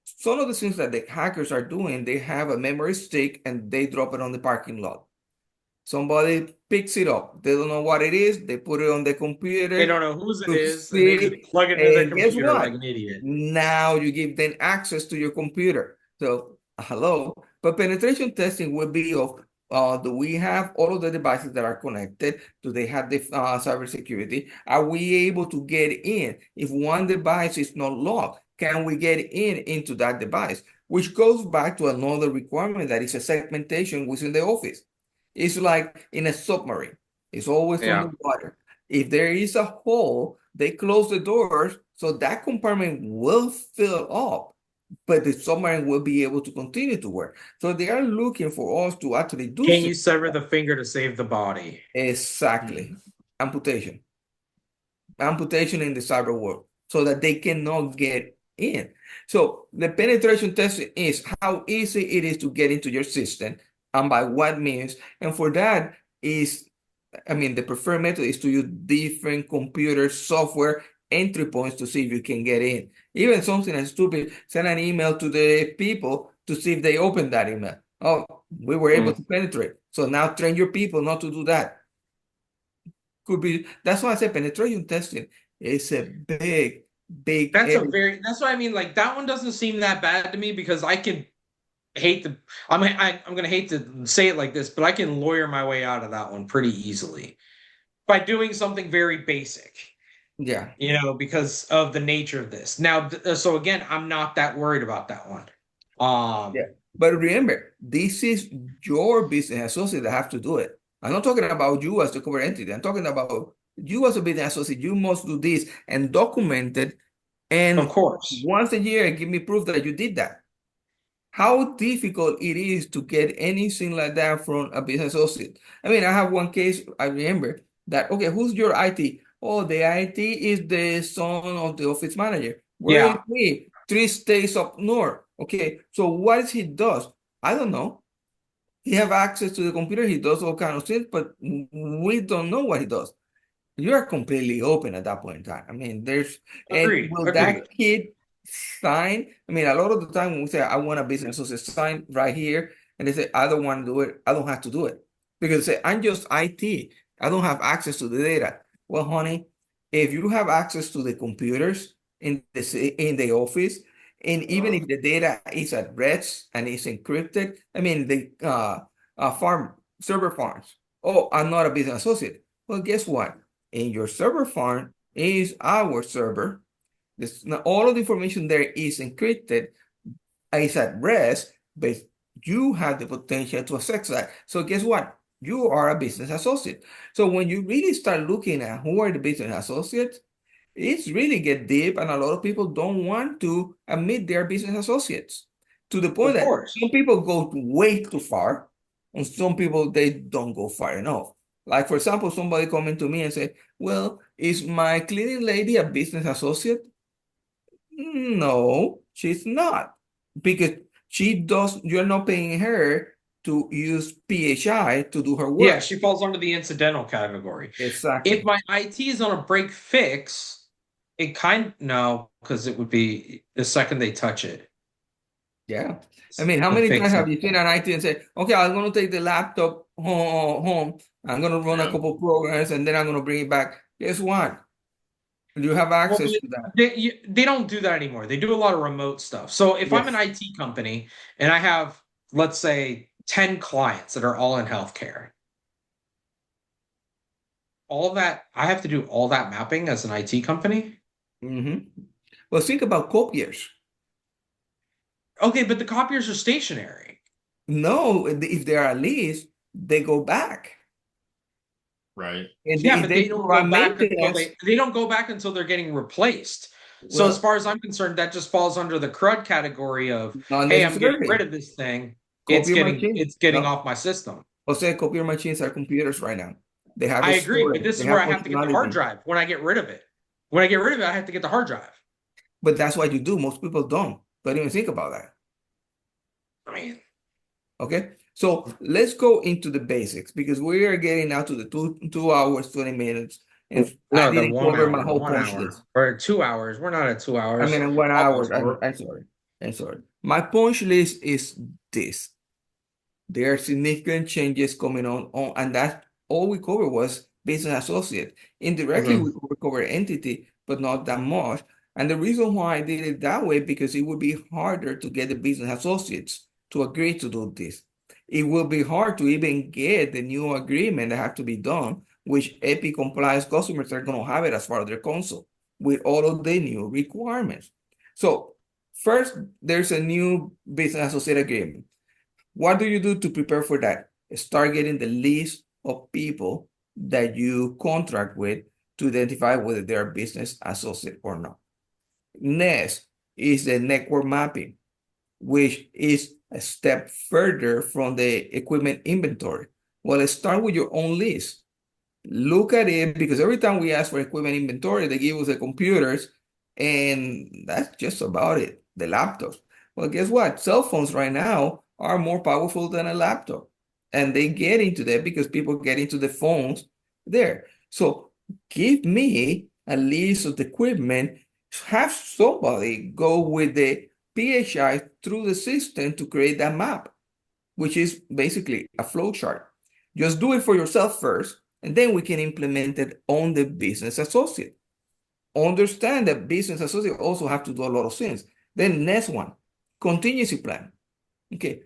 Some of the things that the hackers are doing, they have a memory stick and they drop it on the parking lot. Somebody picks it up. They don't know what it is. They put it on the They computer don't know whose it to is, and they just see. plug it into their And guess computer like what? an idiot. Now you give them access to your computer. So, hello. But penetration testing will be of Do we have all of the devices that are connected? Do they have the cybersecurity? Are we able to get in? If one device is not locked, can we get in into that device? Which goes back to another requirement that is a segmentation within the office. It's like in a submarine. It's always Yeah. underwater. If there is a hole, they close the doors so that compartment will fill up, but the submarine will be able to continue to work. So they are looking for us to actually do Can you sever the finger to save the body? exactly amputation, amputation in the cyber world, so that they cannot get in. So the penetration testing is how easy it is to get into your system and by what means. And for that is, I mean, the preferred method is to use different computer software entry points to see if you can get in. Even something as stupid, send an email to the people to see if they open that email. Oh, we were able to penetrate. So now train your people not to do that. Could be, that's why I said penetration testing is a big area. That's what I mean. Like that one doesn't seem that bad to me because I can hate the, I'm gonna hate to say it like this, but I can lawyer my way out of that one pretty easily by doing something very basic, Yeah. because of the nature of this. Now, so again, I'm not that worried about that one. Yeah. But remember, this is your business associate that have to do it. I'm not talking about you as the cover entity. I'm talking about you as a business associate. You must do this and document it. Of And course. once a year, give me proof that you did that. How difficult it is to get anything like that from a business associate. I mean, I have one case, I remember that, okay, who's your IT? Oh, the IT is the son of the office manager. Where is Yeah. he? 3 states up north. Okay, so what is he does? I don't know. He have access to the computer. He does all kind of things, but we don't know what he does. You are completely open at that point in time. I mean, and Agreed. will Agreed. that kid sign? I mean, a lot of the time when we say, I want a business associate sign right here, and they say, I don't want to do it, I don't have to do it. Because they say, I'm just IT. I don't have access to the data. Well, honey, if you have access to the computers in the office, and even if the data is at rest and it's encrypted, I mean, the server farms. Oh, I'm not a business associate. Well, guess what? In your server farm is our server. All of the information there is encrypted, is at rest, but you have the potential to access that. So guess what? You are a business associate. So when you really start looking at who are the business associates, it's really get deep, and a lot of people don't want to admit they're business associates to the point Of that course. some people go way too far, and some people they don't go far enough. Like for example, somebody coming to me and say, "Well, is my cleaning lady a business associate?" No, she's not, because she does. You're not paying her to use PHI to do her Yeah, work. she falls under the incidental category. If Exactly. my IT is on a break fix, no, because it would be the second they touch it. Yeah. I mean, how The many times fix have it. you seen an IT and say, okay, I'm going to take the laptop home, I'm going to run a Yeah. couple programs, and then I'm going to bring it back. Guess what? You have Well, access to that. they don't do that anymore. They do a lot of remote stuff. So if I'm an Yes. IT company and I have, let's say, 10 clients that are all in healthcare, all of that, I have to do all that mapping as an IT company. Hmm. Well, think about copiers. Okay, but the copiers are stationary. No, if they are leased, they go back. Right. And Yeah, if but they they don't go provide back until maintenance, they don't go back until they're getting replaced. So as well, far as I'm concerned, that just falls under the crud category of, not hey, I'm getting rid necessarily. of this thing. Copier machine. It's getting No. off my system. Jose, copier machines are computers right now. They have I a agree, but storage, this they is where have I have to get the hard functionality. drive when I get rid of it. When I get rid of it, I have to get the hard drive. But that's what you do. Most people don't even think about that. I mean, Okay, so let's go into the basics because we are getting now to the 2 hours, 20 minutes, and I no, the didn't cover my whole punch 1 hour, list. or 2 hours. We're not at two I hours. mean, in 1 hour, Almost. I'm sorry. I'm sorry. My punch list is this. There are significant changes coming on, and that's all we covered was business associate. Indirectly, we Mhm. covered entity, but not that much. And the reason why I did it that way, because it would be harder to get the business associates to agree to do this. it will be hard to even get the new agreement that have to be done, which AP compliance customers are going to have it as part of their console with all of the new requirements. So first, there's a new business associate agreement. What do you do to prepare for that? Start getting the list of people that you contract with to identify whether they are business associate or not. Next is the network mapping, which is a step further from the equipment inventory. Well, let's start with your own list. Look at it, because every time we ask for equipment inventory, they give us the computers, and that's just about it, the laptops. Well, guess what? Cell phones right now are more powerful than a laptop. And they get into that because people get into the phones there. So give me a list of the equipment, have somebody go with the PHI through the system to create that map, which is basically a flow chart. Just do it for yourself first, and then we can implement it on the business associate. Understand that business associate also have to do a lot of things. Then next one, contingency plan. Okay,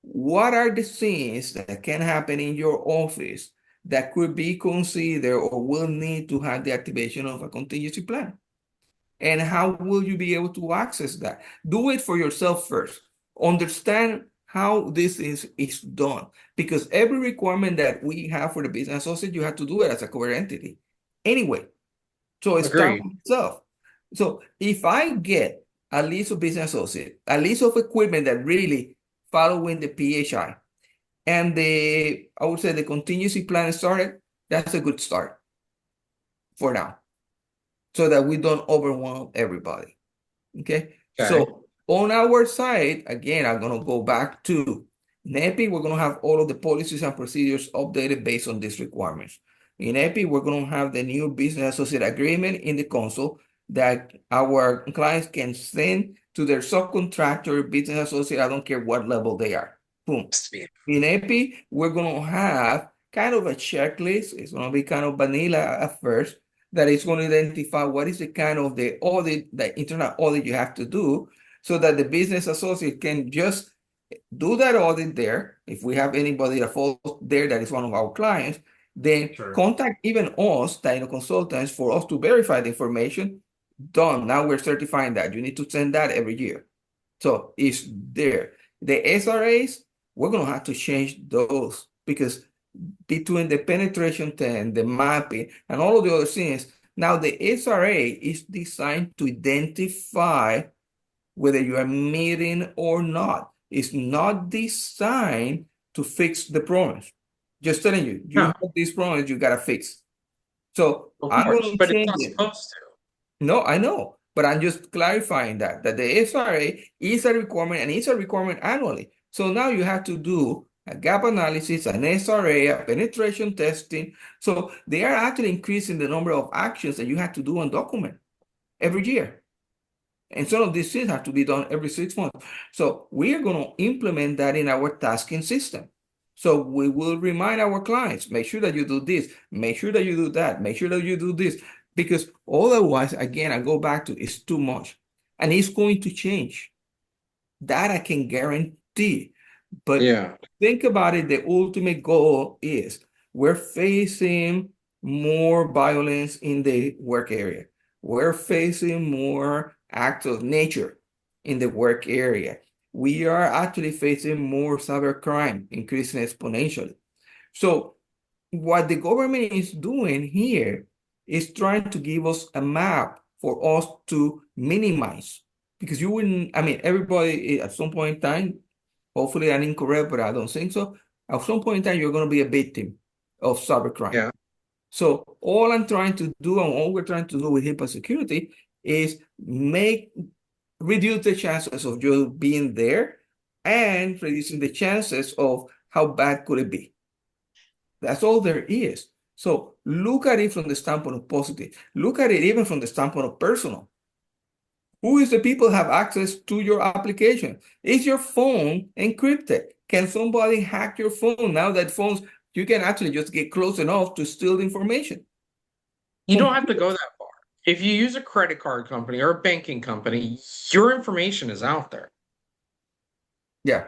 what are the things that can happen in your office that could be considered or will need to have the activation of a contingency plan? And how will you be able to access that? Do it for yourself first. Understand how this is done, because every requirement that we have for the business associate, you have to do it as a covered entity anyway. So it's start Agreed. with itself. So if I get a list of business associate, a list of equipment that really following the PHI, and I would say the contingency plan started, that's a good start for now, so that we don't overwhelm everybody. Okay. So on our side, again, I'm going to go back to NEPI. We're going to have all of the policies and procedures updated based on these requirements. In EPI, we're going to have the new business associate agreement in the console that our clients can send to their subcontractor, business associate, I don't care what level they are. Boom. In EPI, we're going to have kind of a checklist. It's going to be kind of vanilla at first, that is going to identify what is the kind of the audit, the internal audit you have to do, so that the business associate can just do that audit there. If we have anybody that falls there that is one of our clients, then contact even us, the consultants, for us to verify the information. Done. Now we're certifying that. You need to send that every year. So it's there. The SRAs, we're going to have to change those, because between the penetration test, the mapping, and all of the other things, now the SRA is designed to identify whether you are meeting or not. It's not designed to fix the problems. Just telling you, you have these problems you gotta fix. So I'm going to change it. Supposed to. No, I know, but I'm just clarifying that the SRA is a requirement, and it's a requirement annually. So now you have to do a gap analysis, an SRA, a penetration testing. So they are actually increasing the number of actions that you have to do and document every year. And some of these things have to be done every 6 months. So we are going to implement that in our tasking system. So we will remind our clients, make sure that you do this, make sure that you do that, make sure that you do this, because otherwise, again, I go back to it's too much, and it's going to change. That I can guarantee. But think about it, the ultimate goal is we're facing more violence in the work area. We're facing more acts of nature in the work area. We are actually facing more cybercrime, increasing exponentially. So what the government is doing here is trying to give us a map for us to minimize. Because you wouldn't, I mean, everybody at some point in time, hopefully I'm incorrect, but I don't think so. At some point in time, you're going to be a victim of cybercrime. So all I'm trying to do, and all we're trying to do with HIPAA security, is reduce the chances of you being there, and reducing the chances of how bad could it be. That's all there is. So look at it from the standpoint of positive. Look at it even from the standpoint of personal. Who is the people have access to your application? Is your phone encrypted? Can somebody hack your phone? Now that phones, you can actually just get close enough to steal the information. You don't have to go that far. If you use a credit card company or a banking company, your information is out there. Yeah.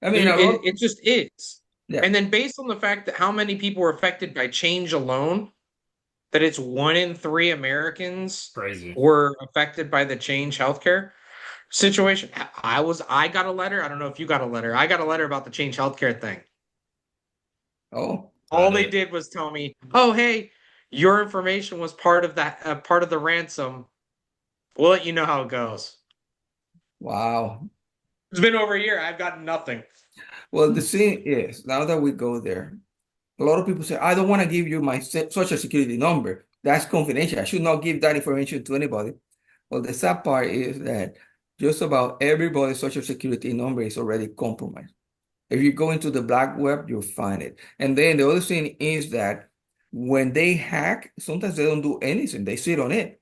I mean, a lot. It just is. Yeah. And then based on the fact that how many people were affected by change alone, that it's 1 in 3 Americans Crazy. were affected by the change healthcare situation. I got a letter. I don't know if you got a letter. I got a letter about the change healthcare thing. Oh, All Not they it. did was tell me, "Oh, hey, your information was part of that part of the ransom. We'll let you know how it goes." wow. It's been over a year. I've gotten nothing. Well, the thing is, now that we go there, a lot of people say, I don't want to give you my social security number. That's confidential. I should not give that information to anybody. Well, the sad part is that just about everybody's social security number is already compromised. If you go into the black web, you'll find it. And then the other thing is that when they hack, sometimes they don't do anything. They sit on it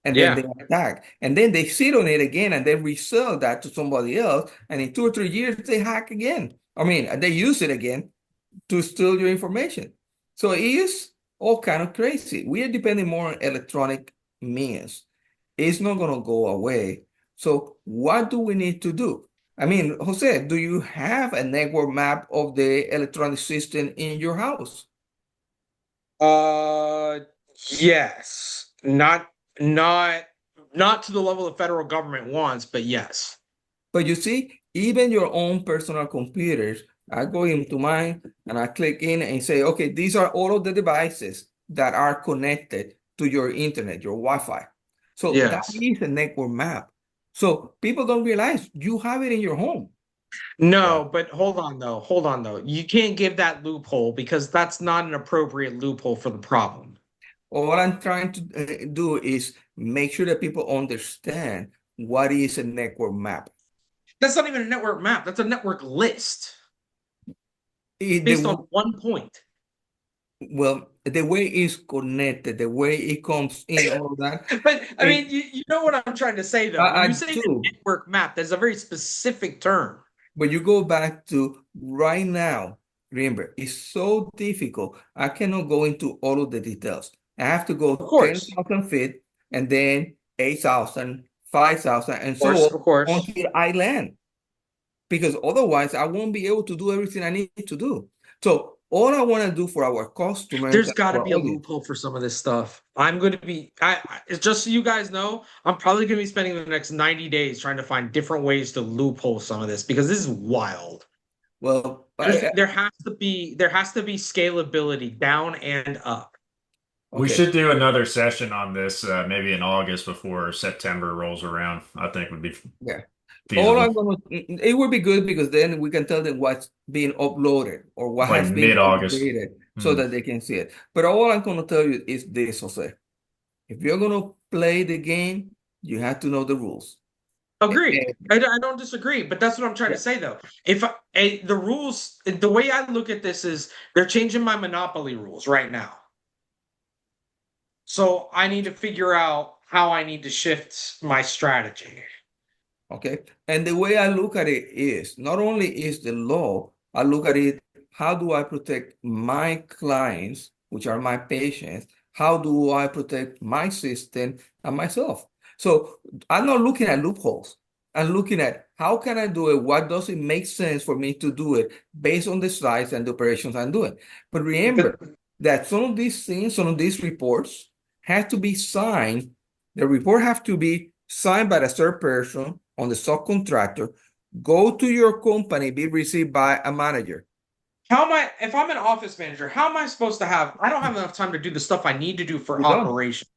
and then Yeah. they attack. And then they sit on it again and they resell that to somebody else. And in 2 or 3 years, they hack again. I mean, they use it again to steal your information. So it is all kind of crazy. We are depending more on electronic means. It's not going to go away. So what do we need to do? I mean, Jose, do you have a network map of the electronic system in your house? Uh, yes. Not not to the level the federal government wants, but yes. But you see, even your own personal computers, I go into mine and I click in and say, okay, these are all of the devices that are connected to your internet, your Wi-Fi. So that Yes. is a network map. So people don't realize you have it in your home. Yeah. No, but hold on though. Hold on though. You can't give that loophole because that's not an appropriate loophole for the problem. All I'm trying to do is make sure that people understand what is a network map. That's not even a network map. That's a network list based on The, one point. well, the way it's connected, the way it comes in, all of that. But I And mean, you know what I'm trying to say though. When I you say a do. network map, that's a very specific term. But you go back to right now, remember, it's so difficult. I cannot go into all of the details. I have to Of go course. 10,000 feet and then 8,000, 5,000, and Of so course, on of course. until I land. Because otherwise, I won't be able to do everything I need to do. So all I want to do for our customers There's and got to our be a audience, loophole for some of this stuff. I'm going to be, it's just so you guys know, I'm probably going to be spending the next 90 days trying to find different ways to loophole some of this because this is wild. well, There has to be scalability down and up. We okay. should do another session on this maybe in August before September rolls around. I think would be Yeah. All feasible. I'm gonna, it would be good because then we can tell them what's being uploaded or what Like has been mid-August. updated so Hmm. that they can see it. But all I'm gonna tell you is this, Jose. If you're gonna play the game, you have to know the rules. Agreed. And- I don't disagree, but that's what I'm trying yeah. to say though. If the rules, the way I look at this is they're changing my monopoly rules right now. So I need to figure out how I need to shift my strategy. Okay. And the way I look at it is not only is the law, I look at it, how do I protect my clients, which are my patients? How do I protect my system and myself? So I'm not looking at loopholes. I'm looking at how can I do it? What does it make sense for me to do it based on the size and the operations I'm doing? But remember that some of these things, some of these reports have to be signed. The report have to be signed by a third person on the subcontractor, go to your company, be received by a manager. How am I, if I'm an office manager, how am I supposed to have, I don't have enough time to do the stuff I need to do for You don't. operations,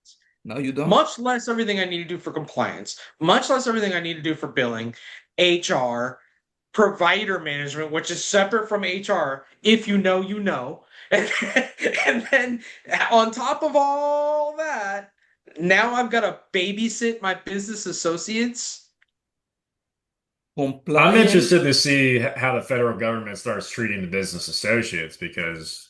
No, you don't. much less everything I need to do for compliance, much less everything I need to do for billing, HR, provider management, which is separate from HR. If you know, you know. And then on top of all that, now I've got to babysit my business associates. I'm Compliance. interested to see how the federal government starts treating the business associates because,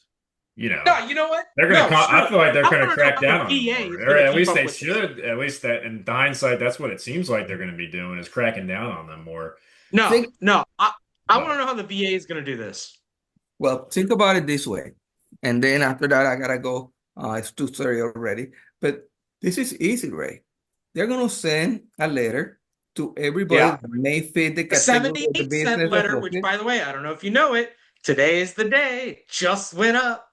No, you know what? they're going to No, screw I it. feel like they're I going to want to know crack how down the on them VA more. is Or going to at keep least up they with this. should. At least that in hindsight, that's what it seems like they're going to be doing is cracking down on them more. No, Think, no. I want But to know how the VA is going to do this. well, think about it this way. And then after that, I gotta go. It's 2:30 already. But this is easy, Ray. They're gonna send a letter to everybody Yeah. that may fit the The category of the 78-cent business letter, of which it. by the way, I don't know if you know it, today is the day, it just went up.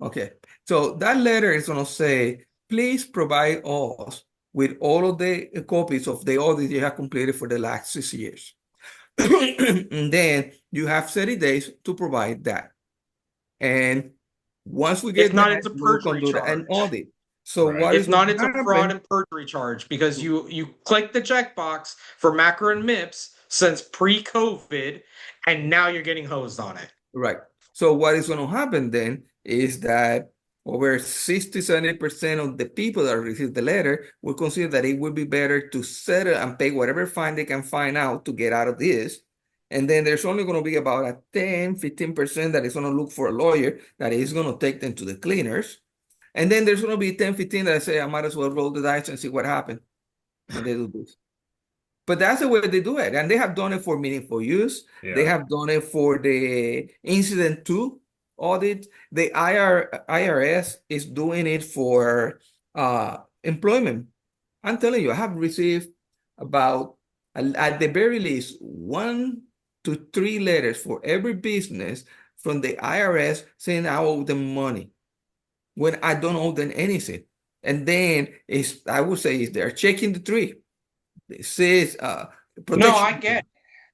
Okay, so that letter is going to say, please provide us with all of the copies of the audit you have completed for the last 6 years. And then you have 30 days to provide that. And once we If get not, that, it's a we'll perjury conduct an charge. audit. So Right. what is If going not, to it's a fraud happen? and perjury charge because you click the checkbox for macro and MIPS since pre-COVID, and now you're getting hosed on it. Right. So what is going to happen then is that over 60-70% of the people that receive the letter will consider that it would be better to settle and pay whatever fine they can find out to get out of this. And then there's only going to be about a 10-15% that is going to look for a lawyer that is going to take them to the cleaners. And then there's going to be 10-15 that say, I might as well roll the dice and see what happens when they do this. But that's the way they do it. And they have done it for meaningful use. They Yeah. have done it for the incident to audit. The IRS is doing it for employment. I'm telling you, I have received about, at the very least, 1 to 3 letters for every business from the IRS saying I owe them money when I don't owe them anything. And then I would say they're checking the tree. It says No, I protection. get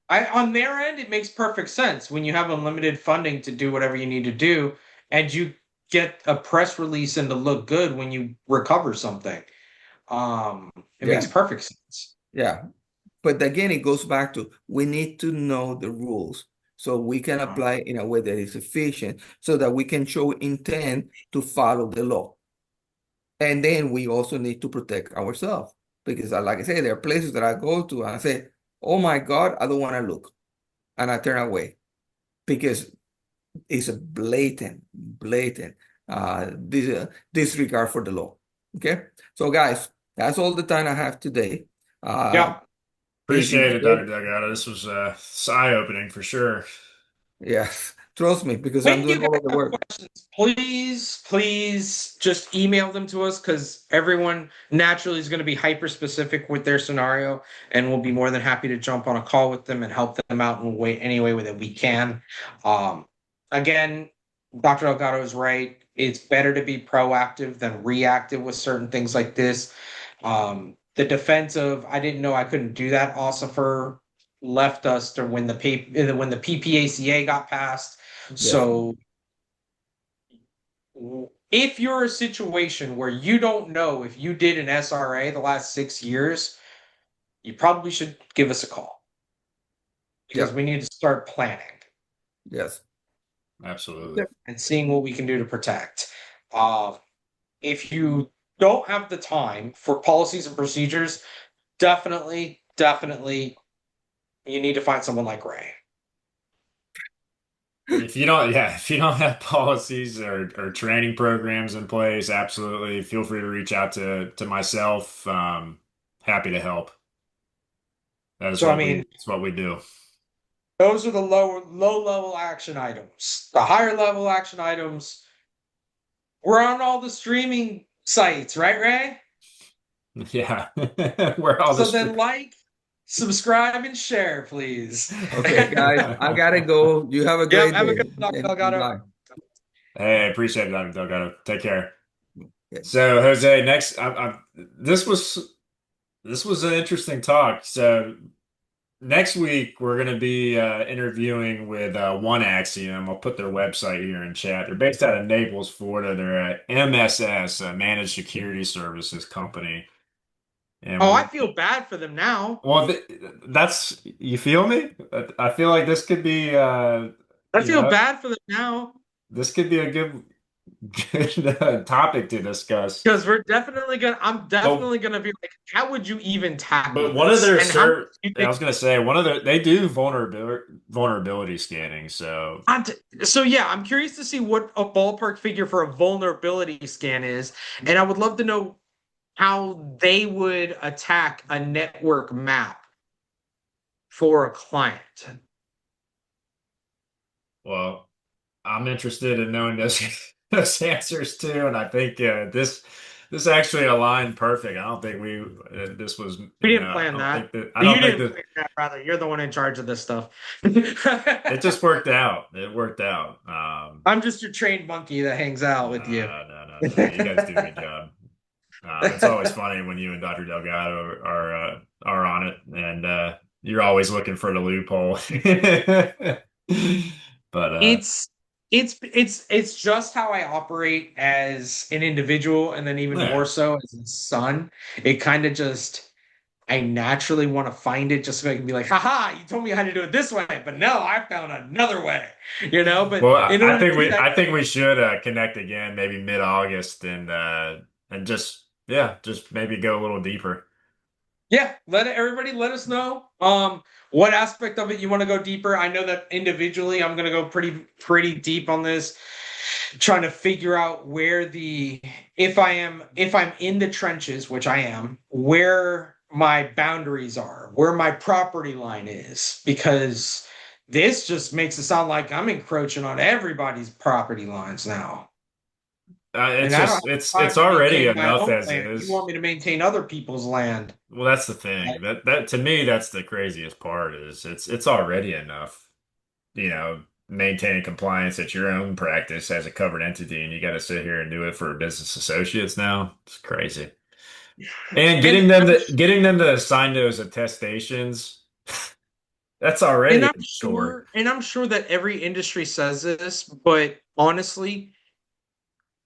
it. On their end, it makes perfect sense when you have unlimited funding to do whatever you need to do, and you get a press release and to look good when you recover something. It makes Yeah, perfect sense. yeah. But again, it goes back to we need to know the rules so we can apply in a way that is efficient so that we can show intent to follow the law. And then we also need to protect ourselves because, like I say, there are places that I go to and I say, oh my God, I don't want to look. And I turn away because it's a blatant disregard for the law. Okay. So, guys, that's all the time I have today. Uh, Yeah. if you Appreciate it, Dr. get, Delgado. This was eye-opening for sure. yes, trust me, because I'm When you doing all guys of the have work. questions, please just email them to us because everyone naturally is going to be hyper specific with their scenario, and we'll be more than happy to jump on a call with them and help them out in any way that we can. Again, Dr. Delgado is right. It's better to be proactive than reactive with certain things like this. The defense of I didn't know I couldn't do that ossifer left us to when the PPACA got passed. Yes, So if you're a situation where you don't know if you did an SRA the last 6 years, you probably should give us a call because yeah, we need to start planning yes. Absolutely. and seeing what we can do to protect. If you don't have the time for policies and procedures, definitely, you need to find someone like Ray. If you don't, yeah, if you don't have policies or training programs in place, absolutely feel free to reach out to myself. Happy to help. That is So, I what mean, it's what we do. those are the low level action items. The higher level action items, we're on all the streaming sites, right, Ray? Yeah. Where all So this. then subscribe, and share, please. Okay, guys, I gotta go. You have a Yep, great have a day. good one, Dr. Okay, Delgado. bye. Hey, appreciate it, Dr. Delgado. Take care. Okay. So, Jose, next, this was an interesting talk. So, next week we're going to be interviewing with One Axiom. I'll put their website here in chat. They're based out of Naples, Florida. They're a MSS, a Managed Security Services company. And Oh, I feel bad for them now. well, that's you feel me? I feel like this could be, I feel bad for them now this could be a good topic to discuss. because I'm But definitely gonna be like, how would you even tackle one of this? their And how much do you I think? was gonna say they do vulnerability scanning. So So yeah, I'm curious to see what a ballpark figure for a vulnerability scan is, and I would love to know how they would attack a network map for a client. well, I'm interested in knowing those those answers too, and I think This actually aligned perfect. I don't think this was, We didn't plan that. I You don't think didn't that plan that, rather. You're the one in charge of this stuff. it just worked out. It worked out. I'm just your trained monkey that hangs out with you. No. You guys do a good job. It's always funny when you and Dr. Delgado are on it, and you're always looking for the loophole. But it's just how I operate as an individual, and then even yeah. more so as a son. It kind of just I naturally want to find it just so I can be like, haha, you told me how to do it this way, but no, I found another way. But Well, in order to do that, I think we should connect again, maybe mid-August, and just just maybe go a little deeper. yeah, everybody let us know what aspect of it you want to go deeper. I know that individually I'm going to go pretty deep on this, trying to figure out where if I'm in the trenches, which I am, where my boundaries are, where my property line is, because this just makes it sound like I'm encroaching on everybody's property lines now. It's And I don't just have time it's to already maintain my enough own as it land. You is. want me to maintain other people's land. Well, that's the thing. That to me, that's the craziest part is it's already enough, maintaining compliance at your own practice as a covered entity, and you got to sit here and do it for business associates now. It's crazy. And And getting them to sign those attestations, that's already a chore. I'm sure that every industry says this, but honestly,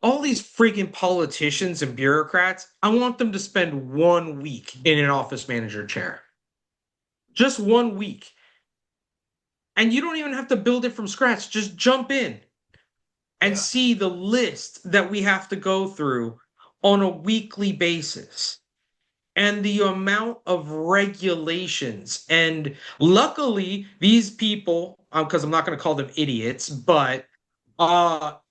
all these freaking politicians and bureaucrats, I want them to spend 1 week in an office manager chair. Just 1 week. And you don't even have to build it from scratch. Just jump in and Yeah. see the list that we have to go through on a weekly basis and the amount of regulations. And luckily, these people, because I'm not going to call them idiots, but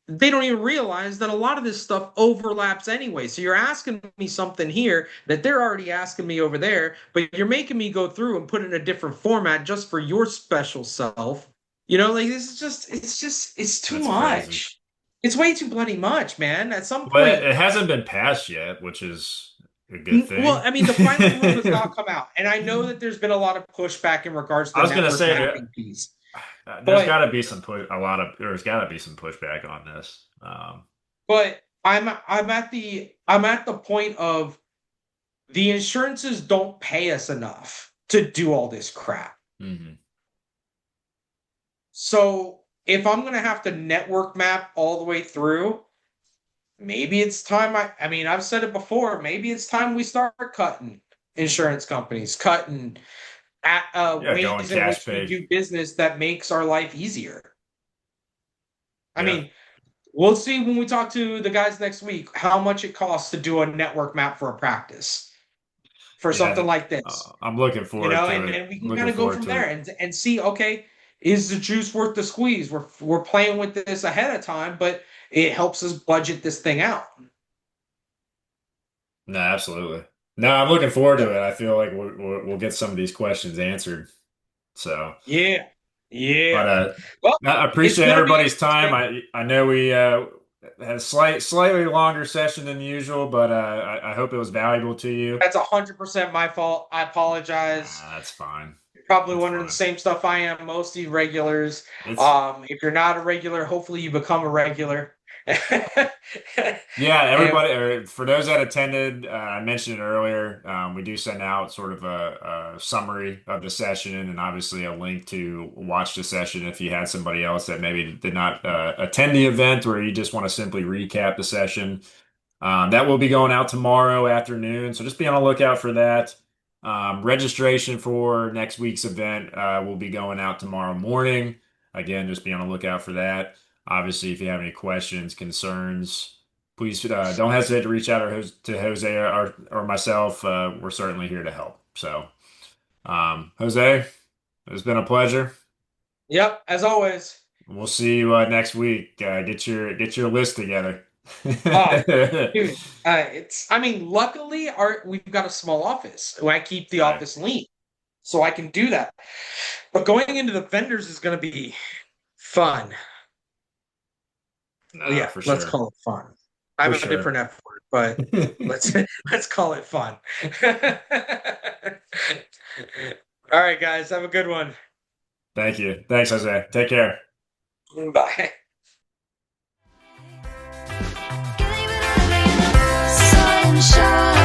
they don't even realize that a lot of this stuff overlaps anyway. So you're asking me something here that they're already asking me over there, but you're making me go through and put it in a different format just for your special self. This is it's too That's crazy. much. It's way too bloody much, man. At some Well, point, it hasn't been passed yet, which is a good well, thing. I mean, the final rule has not come out, and I know that there's been a lot of pushback in regards to I the was gonna network say mapping piece. there's But got to be there's got to be some pushback on this. but I'm at the point of the insurances don't pay us enough to do all this crap. Mhm. So if I'm gonna have to network map all the way through, maybe it's time. I mean, I've said it before. Maybe it's time we start cutting insurance companies, cutting Yeah, going ways in cash which we pay. do business that makes our life easier. I Yeah. mean, we'll see when we talk to the guys next week how much it costs to do a network map for a practice for Yeah, something like this. I'm looking forward to it. And we can kind Looking of go forward from to there it. and see, okay, is the juice worth the squeeze? We're playing with this ahead of time, but it helps us budget this thing out. No, absolutely. No, I'm looking forward to it. I feel like we'll get some of these questions answered. So, Yeah. but Yeah. Well, I it's appreciate gonna be everybody's time. interesting. I know we had a slightly longer session than usual, but I hope it was valuable to you. That's 100% my fault. I apologize. That's fine. You're probably That's wondering the fine. same stuff I am. Most of you regulars. It's If you're not a regular, hopefully you become a regular. Yeah, And everybody, or for those that attended, I mentioned it earlier. We do send out sort of a summary of the session and obviously a link to watch the session if you had somebody else that maybe did not attend the event or you just want to simply recap the session. That will be going out tomorrow afternoon, so just be on the lookout for that. Registration for next week's event will be going out tomorrow morning. Again, just be on the lookout for that. Obviously, if you have any questions, concerns, please don't hesitate to reach out to Jose or myself. We're certainly here to help. So, Jose, it's been a pleasure. yep, as always. We'll see you next week. Get your list together. Oh, dude, I mean, luckily we've got a small office. I keep the Right. office lean, so I can do that. But going into the vendors is going to be fun. Well, No, yeah, for let's sure. call it fun. I For have a sure. different F word. but let's call it fun. All right, guys, have a good one. Thank you. Thanks, Jose. Take care. Bye. Sunshine.